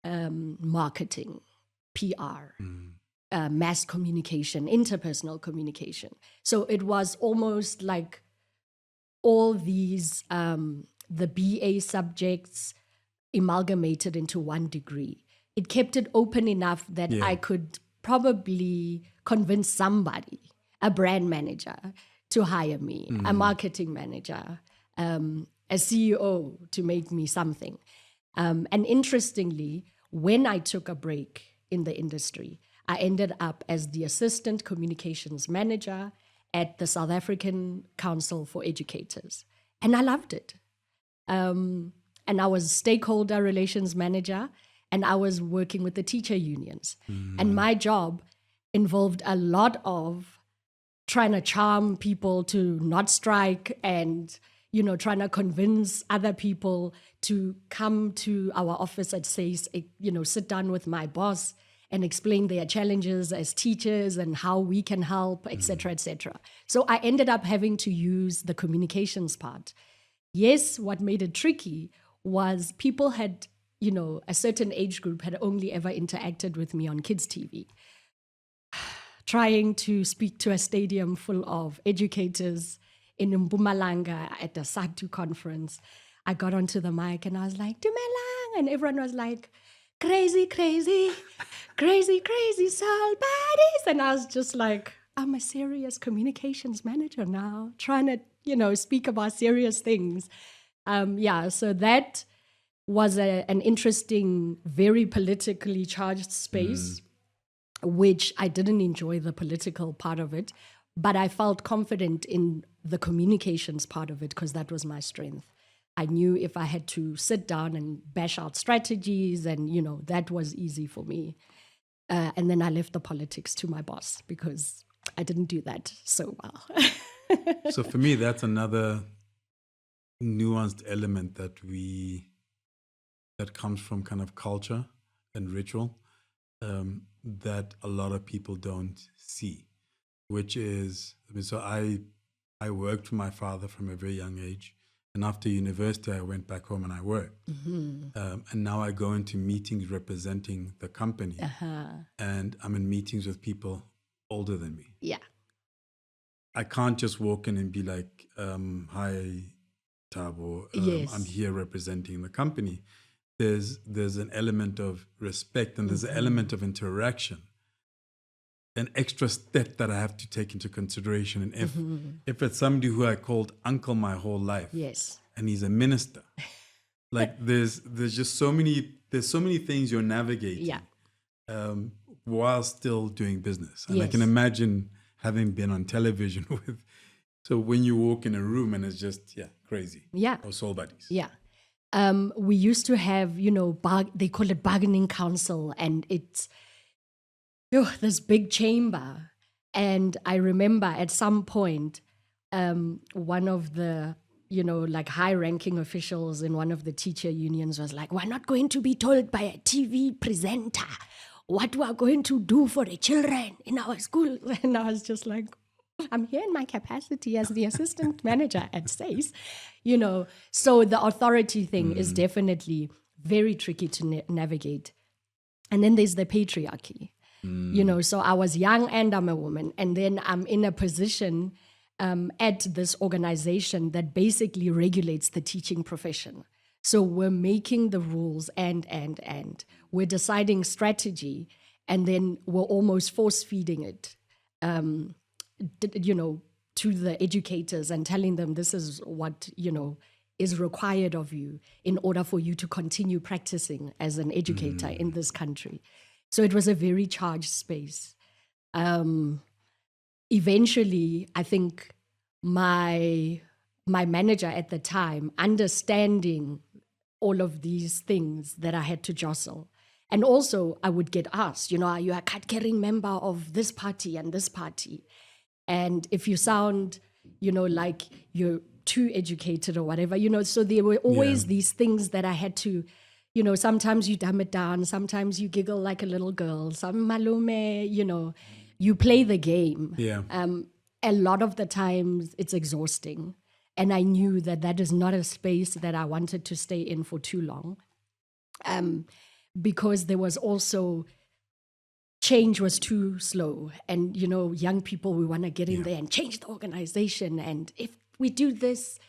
marketing, PR, mass communication, interpersonal communication. So it was almost like all these, the BA subjects amalgamated into one degree. It kept it open enough that I could probably convince somebody, a brand manager, to hire me, a marketing manager, a CEO to make me something. And interestingly, when I took a break in the industry, I ended up as the assistant communications manager at the South African Council for Educators. And I loved it. And I was stakeholder relations manager, and I was working with the teacher unions. And my job involved a lot of trying to charm people to not strike and, trying to convince other people to come to our office at SACE, sit down with my boss and explain their challenges as teachers and how we can help, et cetera, et cetera. So I ended up having to use the communications part. Yes, what made it tricky was people had, a certain age group had only ever interacted with me on kids' TV. Trying to speak to a stadium full of educators in Mpumalanga at the SACTU conference, I got onto the mic and I was like, Dumelang, and everyone was like, crazy, crazy, crazy, crazy soul bodies. And I was just like, I'm a serious communications manager now, trying to, speak about serious things. So that was an interesting, very politically charged space, which I didn't enjoy the political part of it, but I felt confident in the communications part of it because that was my strength. I knew if I had to sit down and bash out strategies and, that was easy for me. And then I left the politics to my boss because I didn't do that so well. So for me, that's another nuanced element that comes from kind of culture and ritual that a lot of people don't see, which is, so I worked for my father from a very young age. And after university, I went back home and I worked. And now I go into meetings representing the company. And I'm in meetings with people older than me. Yeah. I can't just walk in and be like, hi, Tabo, Yes. I'm here representing the company. There's an element of respect and there's an element of interaction, an extra step that I have to take into consideration. And if it's somebody who I called uncle my whole life, yes, and he's a minister, like there's just so many things you're navigating, while still doing business. And I can imagine having been on television with. So when you walk in a room and it's just crazy, or soul buddies, we used to have they call it bargaining council, and it's this big chamber. And I remember at some point, one of the, like high-ranking officials in one of the teacher unions was like, we're not going to be told by a TV presenter what we are going to do for the children in our school. And I was just like, I'm here in my capacity as the assistant manager at SACE, So the authority thing is definitely very tricky to navigate. And then there's the patriarchy. So I was young and I'm a woman. And then I'm in a position at this organization that basically regulates the teaching profession. So we're making the rules and we're deciding strategy, and then we're almost force feeding it, to the educators and telling them this is what, is required of you in order for you to continue practicing as an educator in this country. So it was a very charged space. Eventually, I think my manager at the time, understanding all of these things that I had to jostle. And also I would get asked, are you a card-carrying member of this party and this party? And if you sound, like you're too educated or whatever, so there were always these things that I had to, sometimes you dumb it down, sometimes you giggle like a little girl, some malume, you play the game. Yeah. A lot of the times it's exhausting. And I knew that is not a space that I wanted to stay in for too long. Because there was also, change was too slow. And, young people, we want to get in there and change the organization. And if we do this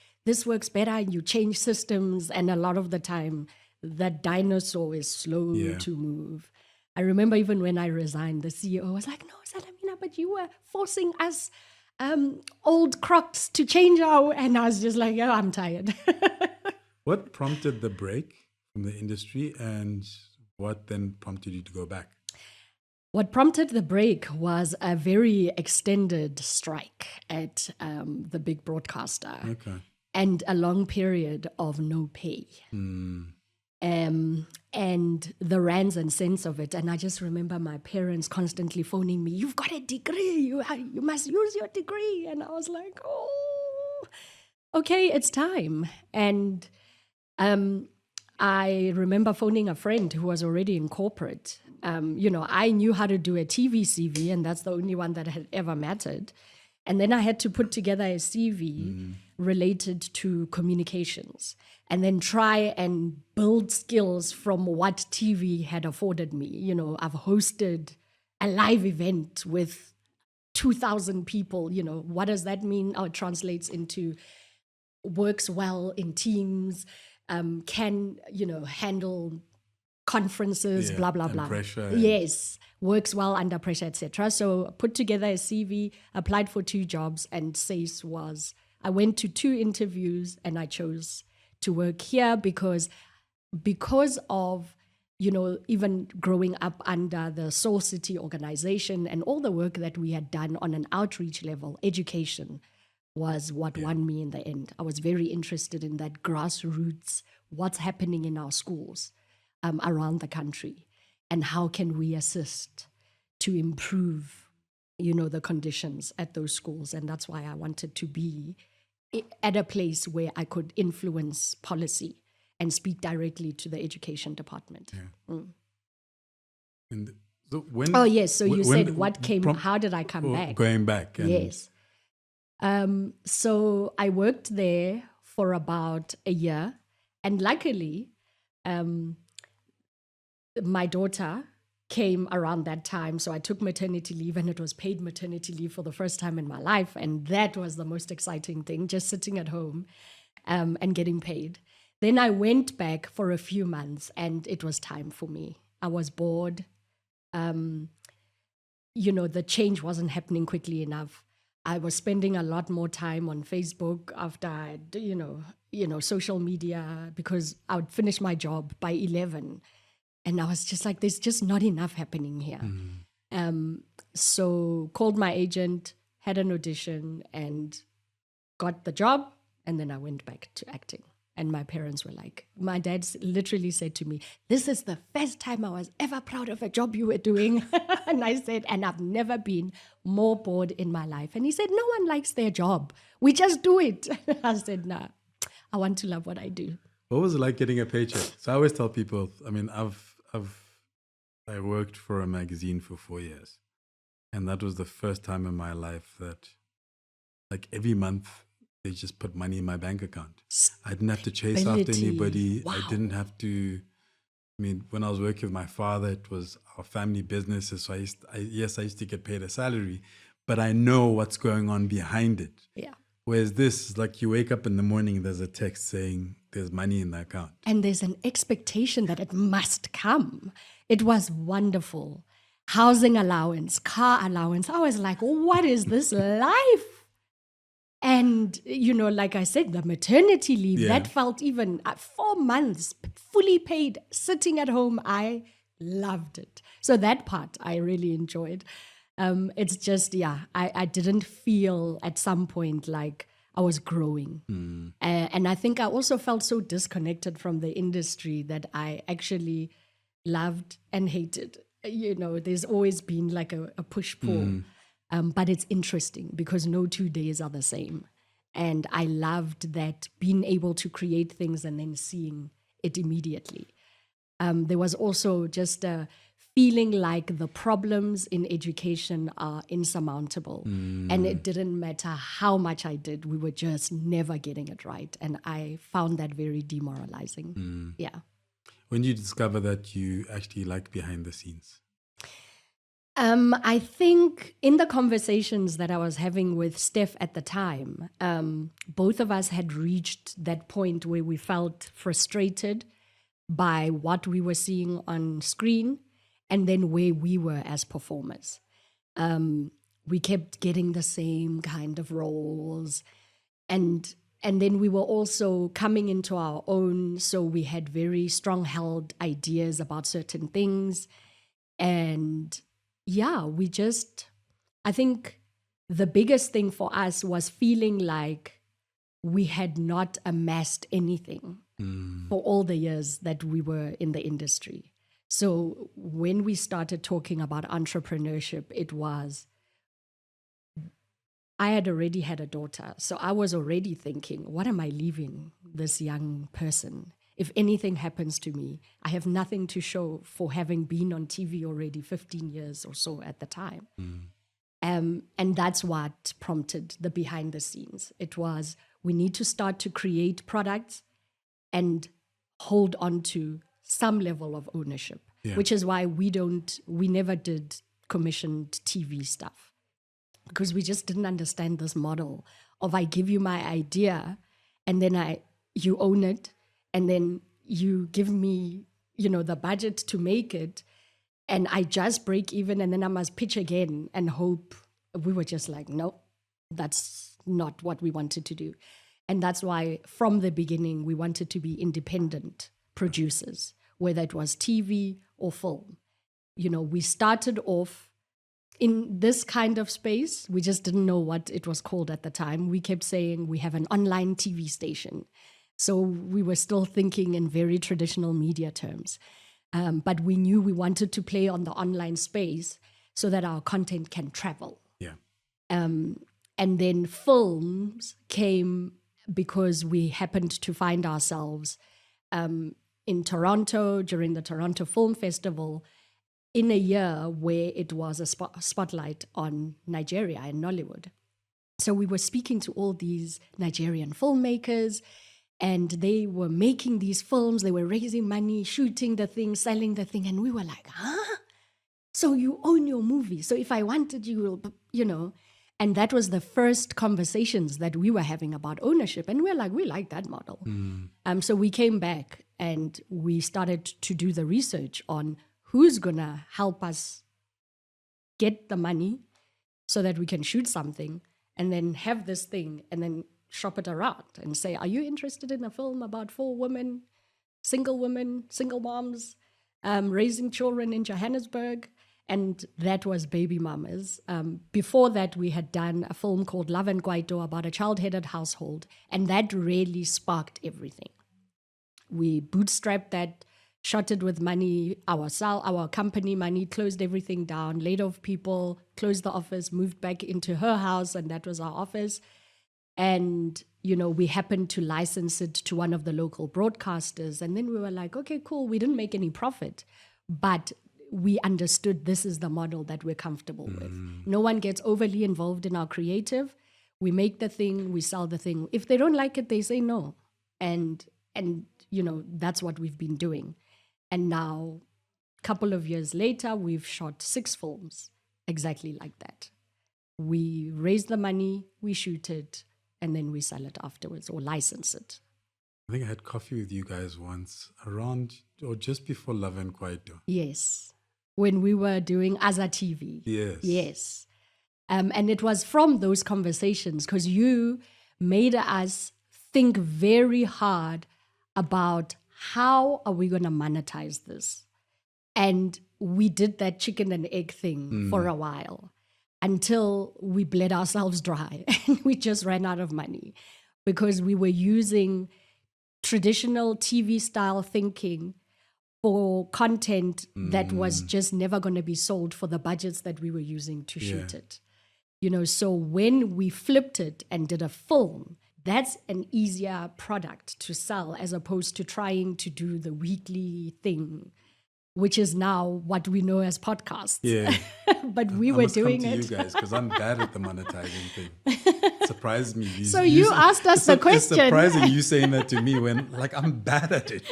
works better, and you change systems. And a lot of the time, that dinosaur is slow to move. I remember even when I resigned, the CEO was like, no, Salamina, but you were forcing us old crocs to change and I was just like, oh, I'm tired. What prompted the break from the industry, and what then prompted you to go back? What prompted the break was a very extended strike at the big broadcaster. Okay. And a long period of no pay. And the rands and cents of it. And I just remember my parents constantly phoning me, you've got a degree, you must use your degree. And I was like, oh, okay, it's time. And I remember phoning a friend who was already in corporate. I knew how to do a TV CV, and that's the only one that had ever mattered. And then I had to put together a CV related to communications, and then try and build skills from what TV had afforded me. I've hosted a live event with 2,000 people. What does that mean? How it translates into works well in teams, can, handle conferences, blah, blah, blah. Pressure. Yes, works well under pressure, etc. So put together a CV, applied for 2 jobs, and SACE I went to 2 interviews and I chose to work here because because of, even growing up under the Soul City organization and all the work that we had done on an outreach level, education was what won me in the end. I was very interested in that grassroots, what's happening in our schools around the country, and how can we assist to improve, the conditions at those schools. And that's why I wanted to be at a place where I could influence policy and speak directly to the education department. Yeah. And so when? Oh, yes. So you said how did I come back? Going back. Yes. So I worked there for about a year. And luckily, my daughter came around that time. So I took maternity leave, and it was paid maternity leave for the first time in my life. And that was the most exciting thing, just sitting at home and getting paid. Then I went back for a few months, and it was time for me. I was bored. The change wasn't happening quickly enough. I was spending a lot more time on Facebook after I'd, social media, because I would finish my job by 11. And I was just like, there's just not enough happening here. So called my agent, had an audition, and got the job. And then I went back to acting. And my parents were like, my dad literally said to me, this is the first time I was ever proud of a job you were doing. And I said, and I've never been more bored in my life. And he said, no one likes their job. We just do it. I said, nah, I want to love what I do. What was it like getting a paycheck? So I always tell people, I worked for a magazine for 4 years. And that was the first time in my life that, like, every month, they just put money in my bank account. I didn't have to chase after anybody. Wow. I didn't have to. When I was working with my father, it was our family businesses. So I used to get paid a salary, but I know what's going on behind it. Yeah. Whereas this is like you wake up in the morning, there's a text saying there's money in the account. And there's an expectation that it must come. It was wonderful. Housing allowance, car allowance. I was like, what is this life? And, like I said, the maternity leave, that felt even 4 months, fully paid, sitting at home. I loved it. So that part I really enjoyed. It's just, I didn't feel at some point like I was growing. And I think I also felt so disconnected from the industry that I actually loved and hated. There's always been like a push-pull. But it's interesting because no 2 days are the same. And I loved that, being able to create things and then seeing it immediately. There was also just a feeling like the problems in education are insurmountable. And it didn't matter how much I did, we were just never getting it right. And I found that very demoralizing. Yeah. When did you discover that you actually like behind the scenes? I think in the conversations that I was having with Steph at the time, both of us had reached that point where we felt frustrated by what we were seeing on screen and then where we were as performers. We kept getting the same kind of roles, and then we were also coming into our own, so we had very strong-held ideas about certain things. And I think the biggest thing for us was feeling like we had not amassed anything for all the years that we were in the industry. So when we started talking about entrepreneurship, I had already had a daughter. So I was already thinking, what am I leaving this young person? If anything happens to me, I have nothing to show for having been on TV already 15 years or so at the time. And that's what prompted the behind the scenes. It was, we need to start to create products and hold on to some level of ownership, which is why we never did commissioned TV stuff, because we just didn't understand this model of, I give you my idea and then you own it. And then you give me, the budget to make it, and I just break even, and then I must pitch again and hope. We were just like, no, that's not what we wanted to do. And that's why from the beginning, we wanted to be independent producers, whether it was TV or film. We started off in this kind of space. We just didn't know what it was called at the time. We kept saying we have an online TV station. So we were still thinking in very traditional media terms. But we knew we wanted to play on the online space so that our content can travel. Yeah. And then films came because we happened to find ourselves in Toronto during the Toronto Film Festival in a year where it was a spotlight on Nigeria and Nollywood. So we were speaking to all these Nigerian filmmakers, and they were making these films. They were raising money, shooting the thing, selling the thing. And we were like, huh? So you own your movie. So if I wanted you, And that was the first conversations that we were having about ownership. And we're like, we like that model. So we came back and we started to do the research on who's going to help us get the money so that we can shoot something and then have this thing and then shop it around and say, are you interested in a film about 4 women, single moms, raising children in Johannesburg? And that was Baby Mamas. Before that, we had done a film called Love and Kwaito about a child-headed household, and that really sparked everything. We bootstrapped that, shot it with money, our company money, closed everything down, laid off people, closed the office, moved back into her house, and that was our office. And, we happened to license it to one of the local broadcasters. And then we were like, okay, cool. We didn't make any profit, but we understood this is the model that we're comfortable with. No one gets overly involved in our creative. We make the thing, we sell the thing. If they don't like it, they say no. And that's what we've been doing. And now, a couple of years later, we've shot 6 films exactly like that. We raise the money, we shoot it, and then we sell it afterwards or license it. I think I had coffee with you guys once around or just before Love and Kwaito. Yes. When we were doing Aza TV. Yes. And it was from those conversations because you made us think very hard about how are we going to monetize this? And we did that chicken and egg thing for a while until we bled ourselves dry and we just ran out of money because we were using traditional TV style thinking for content that was just never going to be sold for the budgets that we were using to shoot it. So when we flipped it and did a film, that's an easier product to sell as opposed to trying to do the weekly thing, which is now what we know as podcasts. Yeah. But we were doing come to it. you guys, because I'm bad at the monetizing thing. It surprised me. So you asked us the question. It's surprising you saying that to me when, I'm bad at it.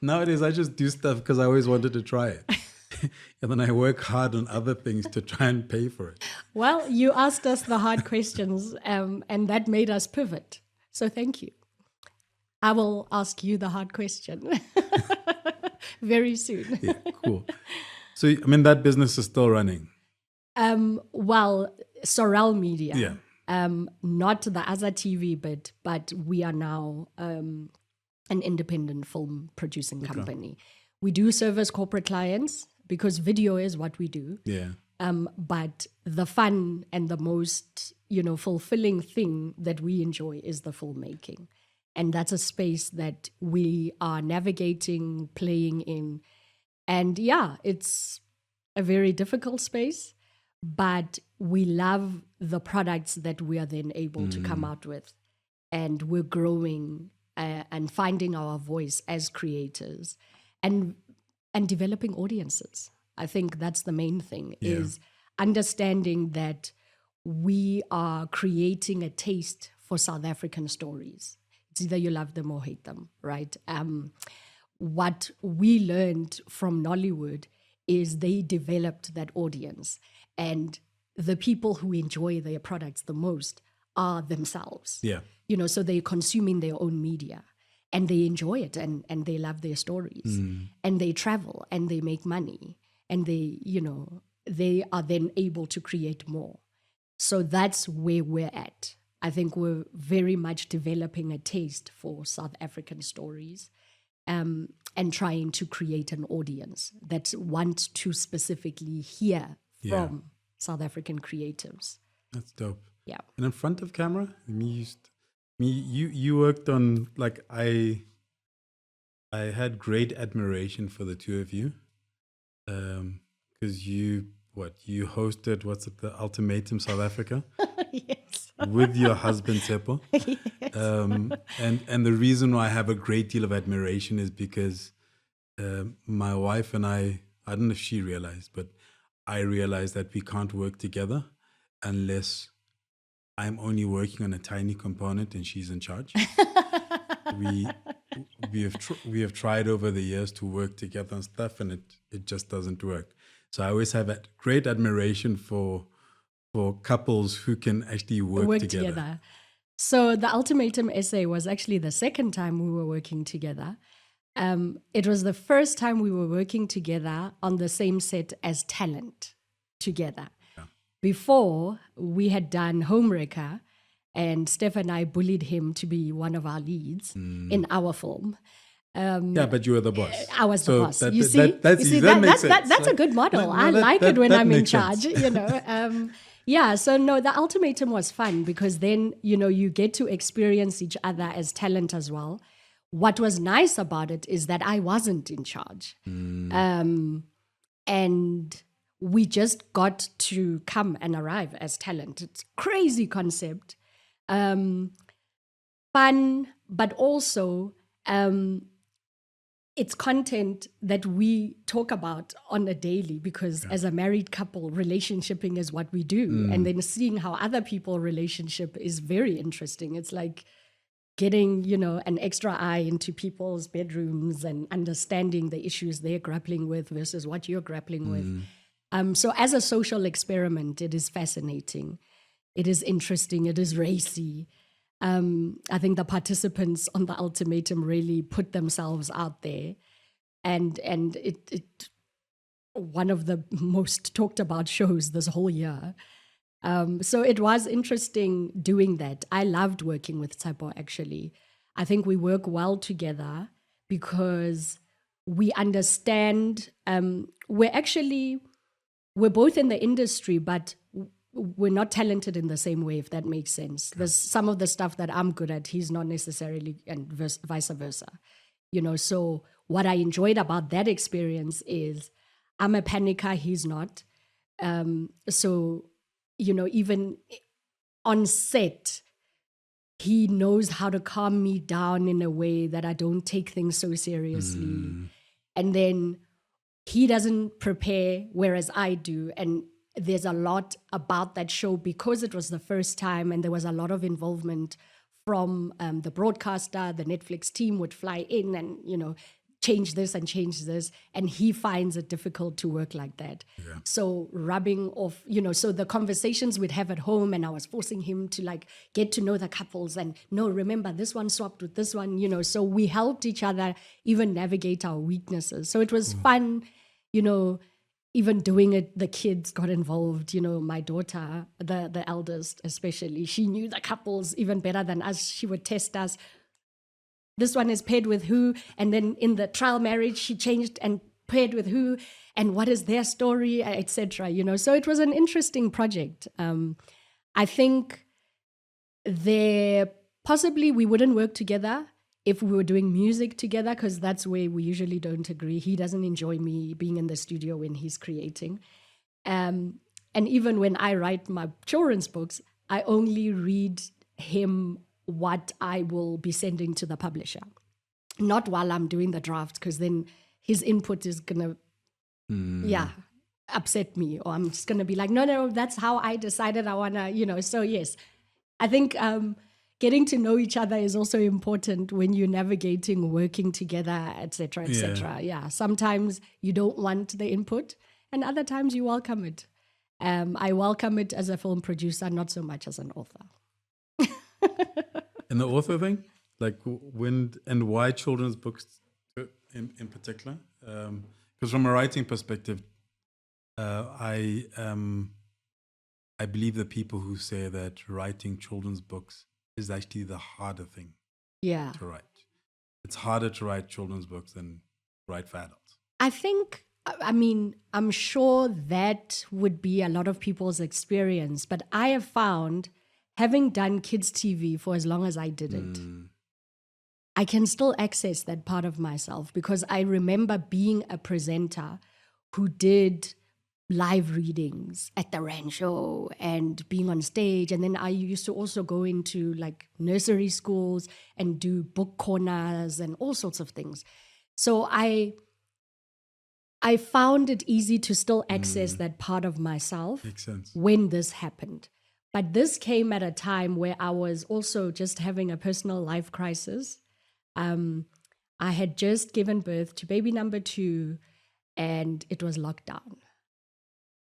Nowadays I just do stuff because I always wanted to try it. And then I work hard on other things to try and pay for it. Well, you asked us the hard questions, and that made us pivot. So thank you. I will ask you the hard question very soon. Yeah, cool. So, that business is still running. Well, Sorel Media. Yeah. Not the Aza TV, but we are now an independent film producing company. We do service corporate clients because video is what we do. Yeah. But the fun and the most, fulfilling thing that we enjoy is the filmmaking. And that's a space that we are navigating, playing in. And it's a very difficult space, but we love the products that we are then able to come out with. And we're growing and finding our voice as creators and developing audiences. I think that's the main thing, is understanding that we are creating a taste for South African stories. It's either you love them or hate them, right? What we learned from Nollywood is they developed that audience, and the people who enjoy their products the most are themselves. Yeah. So they're consuming their own media and they enjoy it and they love their stories and they travel and they make money and they are then able to create more. So that's where we're at. I think we're very much developing a taste for South African stories, and trying to create an audience that wants to specifically hear from South African creatives. That's dope. Yeah. And in front of camera, you worked on, like, I had great admiration for the two of you, because you hosted, the Ultimatum South Africa? Yes. With your husband Tsepo. Yes. And the reason why I have a great deal of admiration is because my wife and I don't know if she realized, but I realized that we can't work together unless I'm only working on a tiny component and she's in charge. we have tried over the years to work together on stuff, and it just doesn't work. So I always have great admiration for couples who can actually work together. So the Ultimatum essay was actually the second time we were working together. It was the first time we were working together on the same set as talent together. Yeah. Before, we had done Homewrecker, and Steph and I bullied him to be one of our leads in our film. But you were the boss. I was the boss. That That's makes a good model. I like it when I'm in charge, you know. So no, the Ultimatum was fun because then, you get to experience each other as talent as well. What was nice about it is that I wasn't in charge. And we just got to come and arrive as talent. It's crazy concept. Fun, but also it's content that we talk about on a daily because as a married couple, relationshiping is what we do. And then seeing how other people relationship is very interesting. It's like getting, an extra eye into people's bedrooms and understanding the issues they're grappling with versus what you're grappling with. So as a social experiment, it is fascinating. It is interesting. It is racy. I think the participants on the Ultimatum really put themselves out there, and it one of the most talked about shows this whole year. So it was interesting doing that. I loved working with Tsepo, actually. I think we work well together because we understand, we're both in the industry, but we're not talented in the same way, if that makes sense. There's some of the stuff that I'm good at, he's not necessarily, and vice versa. So what I enjoyed about that experience is I'm a panicker, he's not. So, even on set, he knows how to calm me down in a way that I don't take things so seriously. And then he doesn't prepare, whereas I do. And there's a lot about that show because it was the first time and there was a lot of involvement from the broadcaster. The Netflix team would fly in and, change this and change this. And he finds it difficult to work like that. Yeah. So rubbing off, so the conversations we'd have at home, and I was forcing him to get to know the couples and no, remember this one swapped with this one, so we helped each other even navigate our weaknesses. So it was fun, even doing it. The kids got involved, my daughter, the eldest especially, she knew the couples even better than us. She would test us. This one is paired with who? And then in the trial marriage, she changed and paired with who? And what is their story, etc. So it was an interesting project. I think possibly we wouldn't work together if we were doing music together, because that's where we usually don't agree. He doesn't enjoy me being in the studio when he's creating. And even when I write my children's books, I only read him what I will be sending to the publisher, not while I'm doing the draft, because then his input is going to, upset me, or I'm just going to be like, no, that's how I decided I want to, so yes, I think getting to know each other is also important when you're navigating, working together, etc., etc. Yeah, sometimes you don't want the input and other times you welcome it. I welcome it as a film producer, not so much as an author. And the author thing, when and why children's books in particular? Because from a writing perspective, I I believe the people who say that writing children's books is actually the harder thing Yeah. to write. It's harder to write children's books than write for adults. I think, I mean, I'm sure that would be a lot of people's experience, but I have found, having done kids' TV for as long as I did it, I can still access that part of myself because I remember being a presenter who did live readings at the Rancho and being on stage. And then I used to also go into like nursery schools and do book corners and all sorts of things. So I found it easy to still access that part of myself. Makes sense. When this happened. But this came at a time where I was also just having a personal life crisis. I had just given birth to baby number 2 and it was lockdown.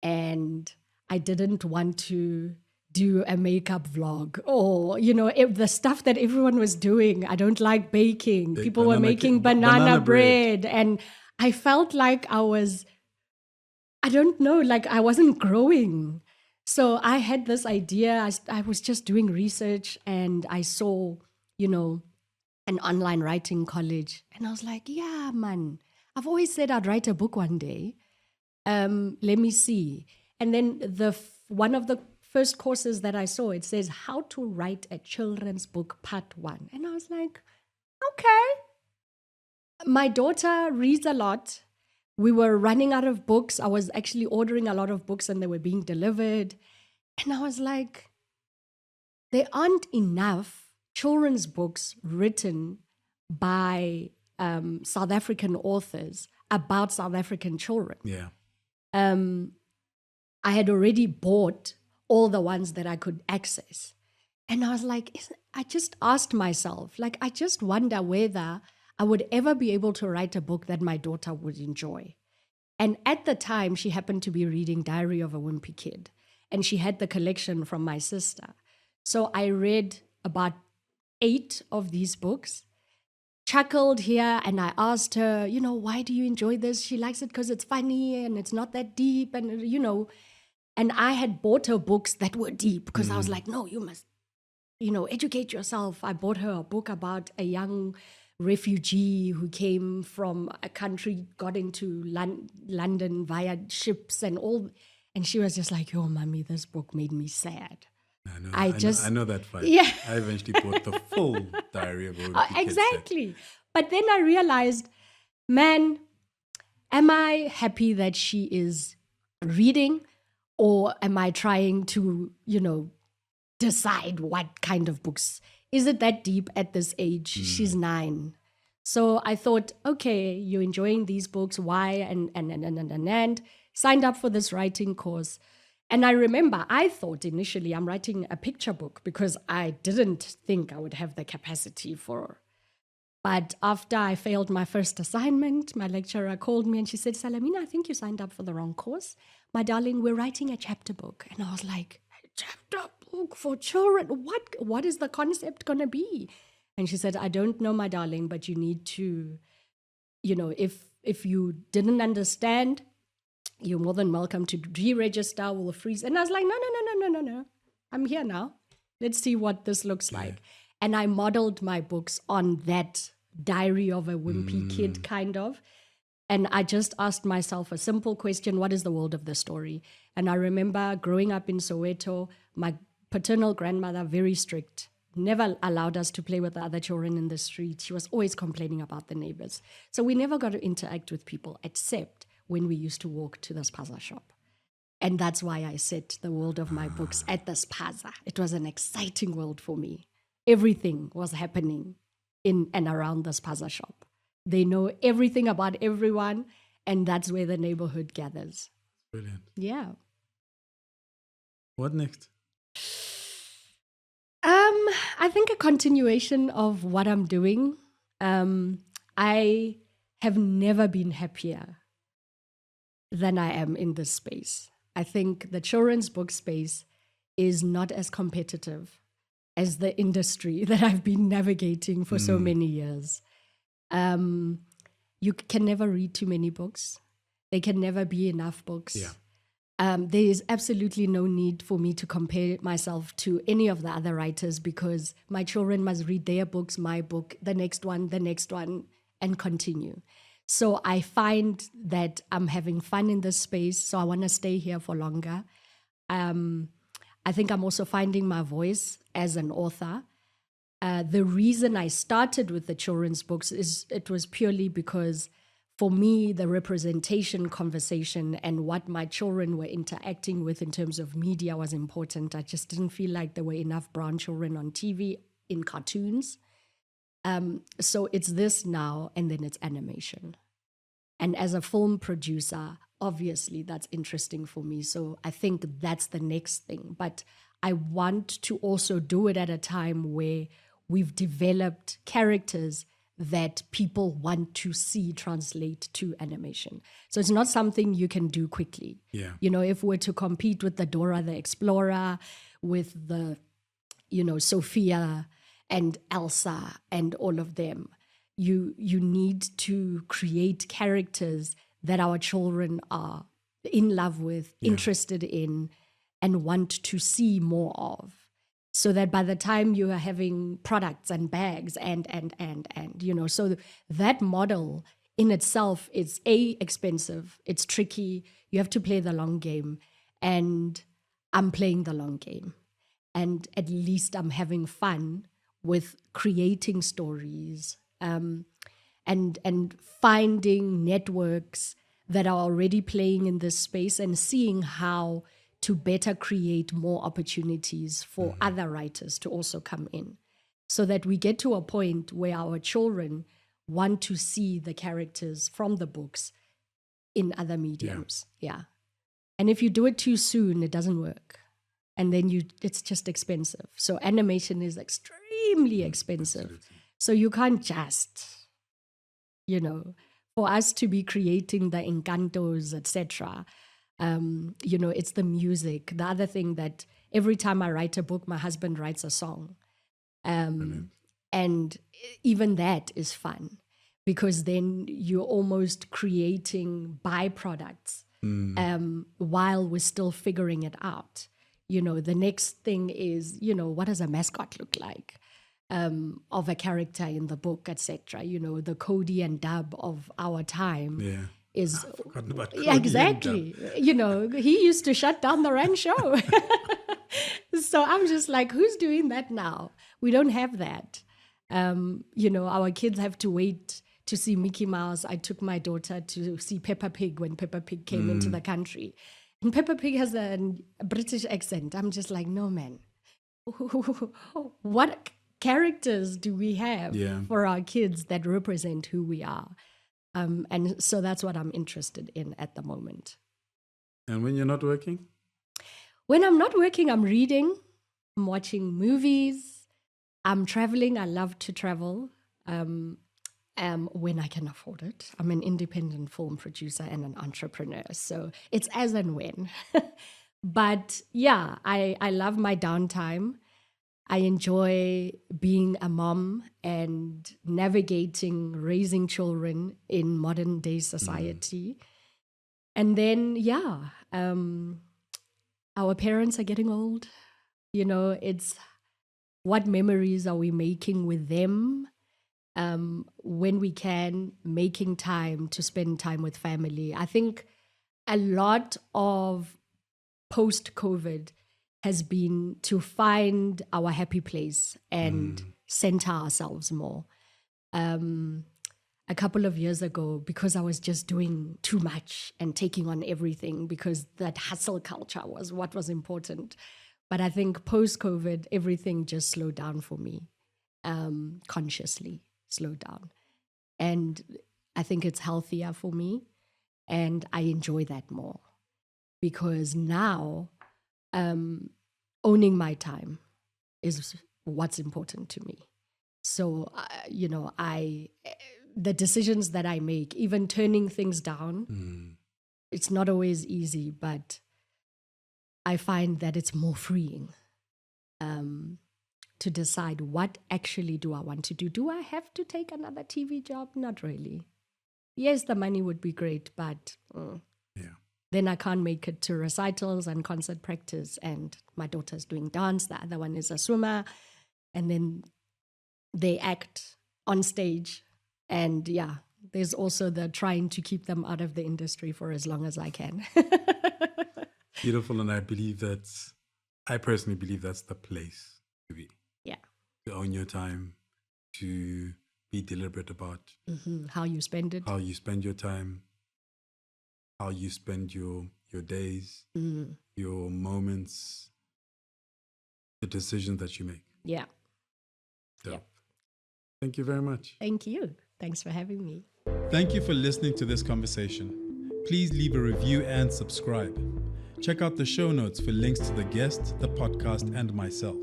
And I didn't want to do a makeup vlog or, the stuff that everyone was doing. I don't like baking. People were making banana bread. And I felt like I wasn't growing. So I had this idea. I was just doing research and I saw, an online writing college. And I was like, yeah, man, I've always said I'd write a book one day. Let me see. And then one of the first courses that I saw, it says how to write a children's book part 1. And I was like, okay. My daughter reads a lot. We were running out of books. I was actually ordering a lot of books and they were being delivered. And I was like, there aren't enough children's books written by South African authors about South African children. Yeah. I had already bought all the ones that I could access. And I was like, I just asked myself, I just wonder whether I would ever be able to write a book that my daughter would enjoy. And at the time, she happened to be reading Diary of a Wimpy Kid. And she had the collection from my sister. So I read about 8 of these books, chuckled here, and I asked her, why do you enjoy this? She likes it because it's funny and it's not that deep. And, and I had bought her books that were deep because I was like, no, you must, educate yourself. I bought her a book about a young refugee who came from a country, got into London via ships and all. And she was just like, mommy, this book made me sad. I know that fight. Yeah. I eventually bought the full Diary of a Wimpy Kid exactly. But then I realized, man, am I happy that she is reading or am I trying to, decide what kind of books? Is it that deep at this age? She's 9. So I thought, okay, you're enjoying these books. Why? And signed up for this writing course. And I remember I thought initially I'm writing a picture book because I didn't think I would have the capacity for. But after I failed my first assignment, my lecturer called me and she said, Salamina, I think you signed up for the wrong course. My darling, we're writing a chapter book. And I was like, a chapter book for children? What is the concept going to be? And she said, I don't know, my darling, but you need to, if you didn't understand, you're more than welcome to re-register. We'll freeze. And I was like, no. I'm here now. Let's see what this looks like. And I modeled my books on that Diary of a Wimpy Kid kind of. And I just asked myself a simple question, what is the world of the story? And I remember growing up in Soweto, my paternal grandmother, very strict, never allowed us to play with the other children in the street. She was always complaining about the neighbors. So we never got to interact with people except when we used to walk to the spaza shop. And that's why I set the world of my books at the spaza. It was an exciting world for me. Everything was happening in and around the spaza shop. They know everything about everyone, and that's where the neighborhood gathers. Brilliant. Yeah. What next? I think a continuation of what I'm doing. I have never been happier than I am in this space. I think the children's book space is not as competitive as the industry that I've been navigating for so many years. You can never read too many books. There can never be enough books. Yeah. There is absolutely no need for me to compare myself to any of the other writers, because my children must read their books, my book, the next one, and continue. So I find that I'm having fun in this space, so I want to stay here for longer. I think I'm also finding my voice as an author. The reason I started with the children's books is it was purely because for me, the representation conversation and what my children were interacting with in terms of media was important. I just didn't feel like there were enough brown children on TV in cartoons. So it's this now, and then it's animation. And as a film producer, obviously that's interesting for me. So I think that's the next thing. But I want to also do it at a time where we've developed characters that people want to see translate to animation. So it's not something you can do quickly. Yeah. If we're to compete with the Dora the Explorer, with the, Sophia and Elsa and all of them, you need to create characters that our children are in love with, interested in, and want to see more of. So that by the time you are having products and bags and, so that model in itself is expensive, it's tricky, you have to play the long game, and I'm playing the long game. And at least I'm having fun with creating stories, and finding networks that are already playing in this space and seeing how to better create more opportunities for other writers to also come in, so that we get to a point where our children want to see the characters from the books in other mediums. Yeah. And if you do it too soon, it doesn't work. And then it's just expensive. So animation is extremely expensive. Absolutely. So you can't just, for us to be creating the Encantos, etc., it's the music. The other thing that every time I write a book, my husband writes a song. And even that is fun, because then you're almost creating byproducts while we're still figuring it out. The next thing is, what does a mascot look like of a character in the book, etc. The Cody and Dub of our time. Yeah. Is I've forgotten about Kojo. yeah, exactly. He used to shut down the Rand show. So I'm just like, who's doing that now? We don't have that. Our kids have to wait to see Mickey Mouse. I took my daughter to see Peppa Pig when Peppa Pig came into the country. And Peppa Pig has a British accent. I'm just like, no, man. What characters do we have for our kids that represent who we are? And so that's what I'm interested in at the moment. And when you're not working? When I'm not working, I'm reading, I'm watching movies, I'm traveling. I love to travel when I can afford it. I'm an independent film producer and an entrepreneur, so it's as and when. But yeah, I love my downtime. I enjoy being a mom and navigating raising children in modern day society. And then, our parents are getting old. It's what memories are we making with them when we can, making time to spend time with family. I think a lot of post-COVID has been to find our happy place and center ourselves more. A couple of years ago, because I was just doing too much and taking on everything, because that hustle culture was what was important. But I think post-COVID, everything just slowed down for me, consciously slowed down. And I think it's healthier for me, and I enjoy that more, because now owning my time is what's important to me. So, the decisions that I make, even turning things down, it's not always easy, but I find that it's more freeing to decide what actually do I want to do. Do I have to take another TV job? Not really. Yes, the money would be great, but yeah. then I can't make it to recitals and concert practice. And my daughter's doing dance. The other one is a swimmer. And then they act on stage. And yeah, there's also the trying to keep them out of the industry for as long as I can. Beautiful. And I personally believe that's the place to be. Yeah. To own your time, to be deliberate about how you spend it. How you spend your time, how you spend your days, your moments, the decisions that you make. Yeah. Dope. Yeah. Thank you very much. Thank you. Thanks for having me. Thank you for listening to this conversation. Please leave a review and subscribe. Check out the show notes for links to the guest, the podcast, and myself.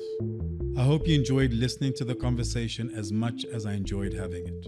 I hope you enjoyed listening to the conversation as much as I enjoyed having it.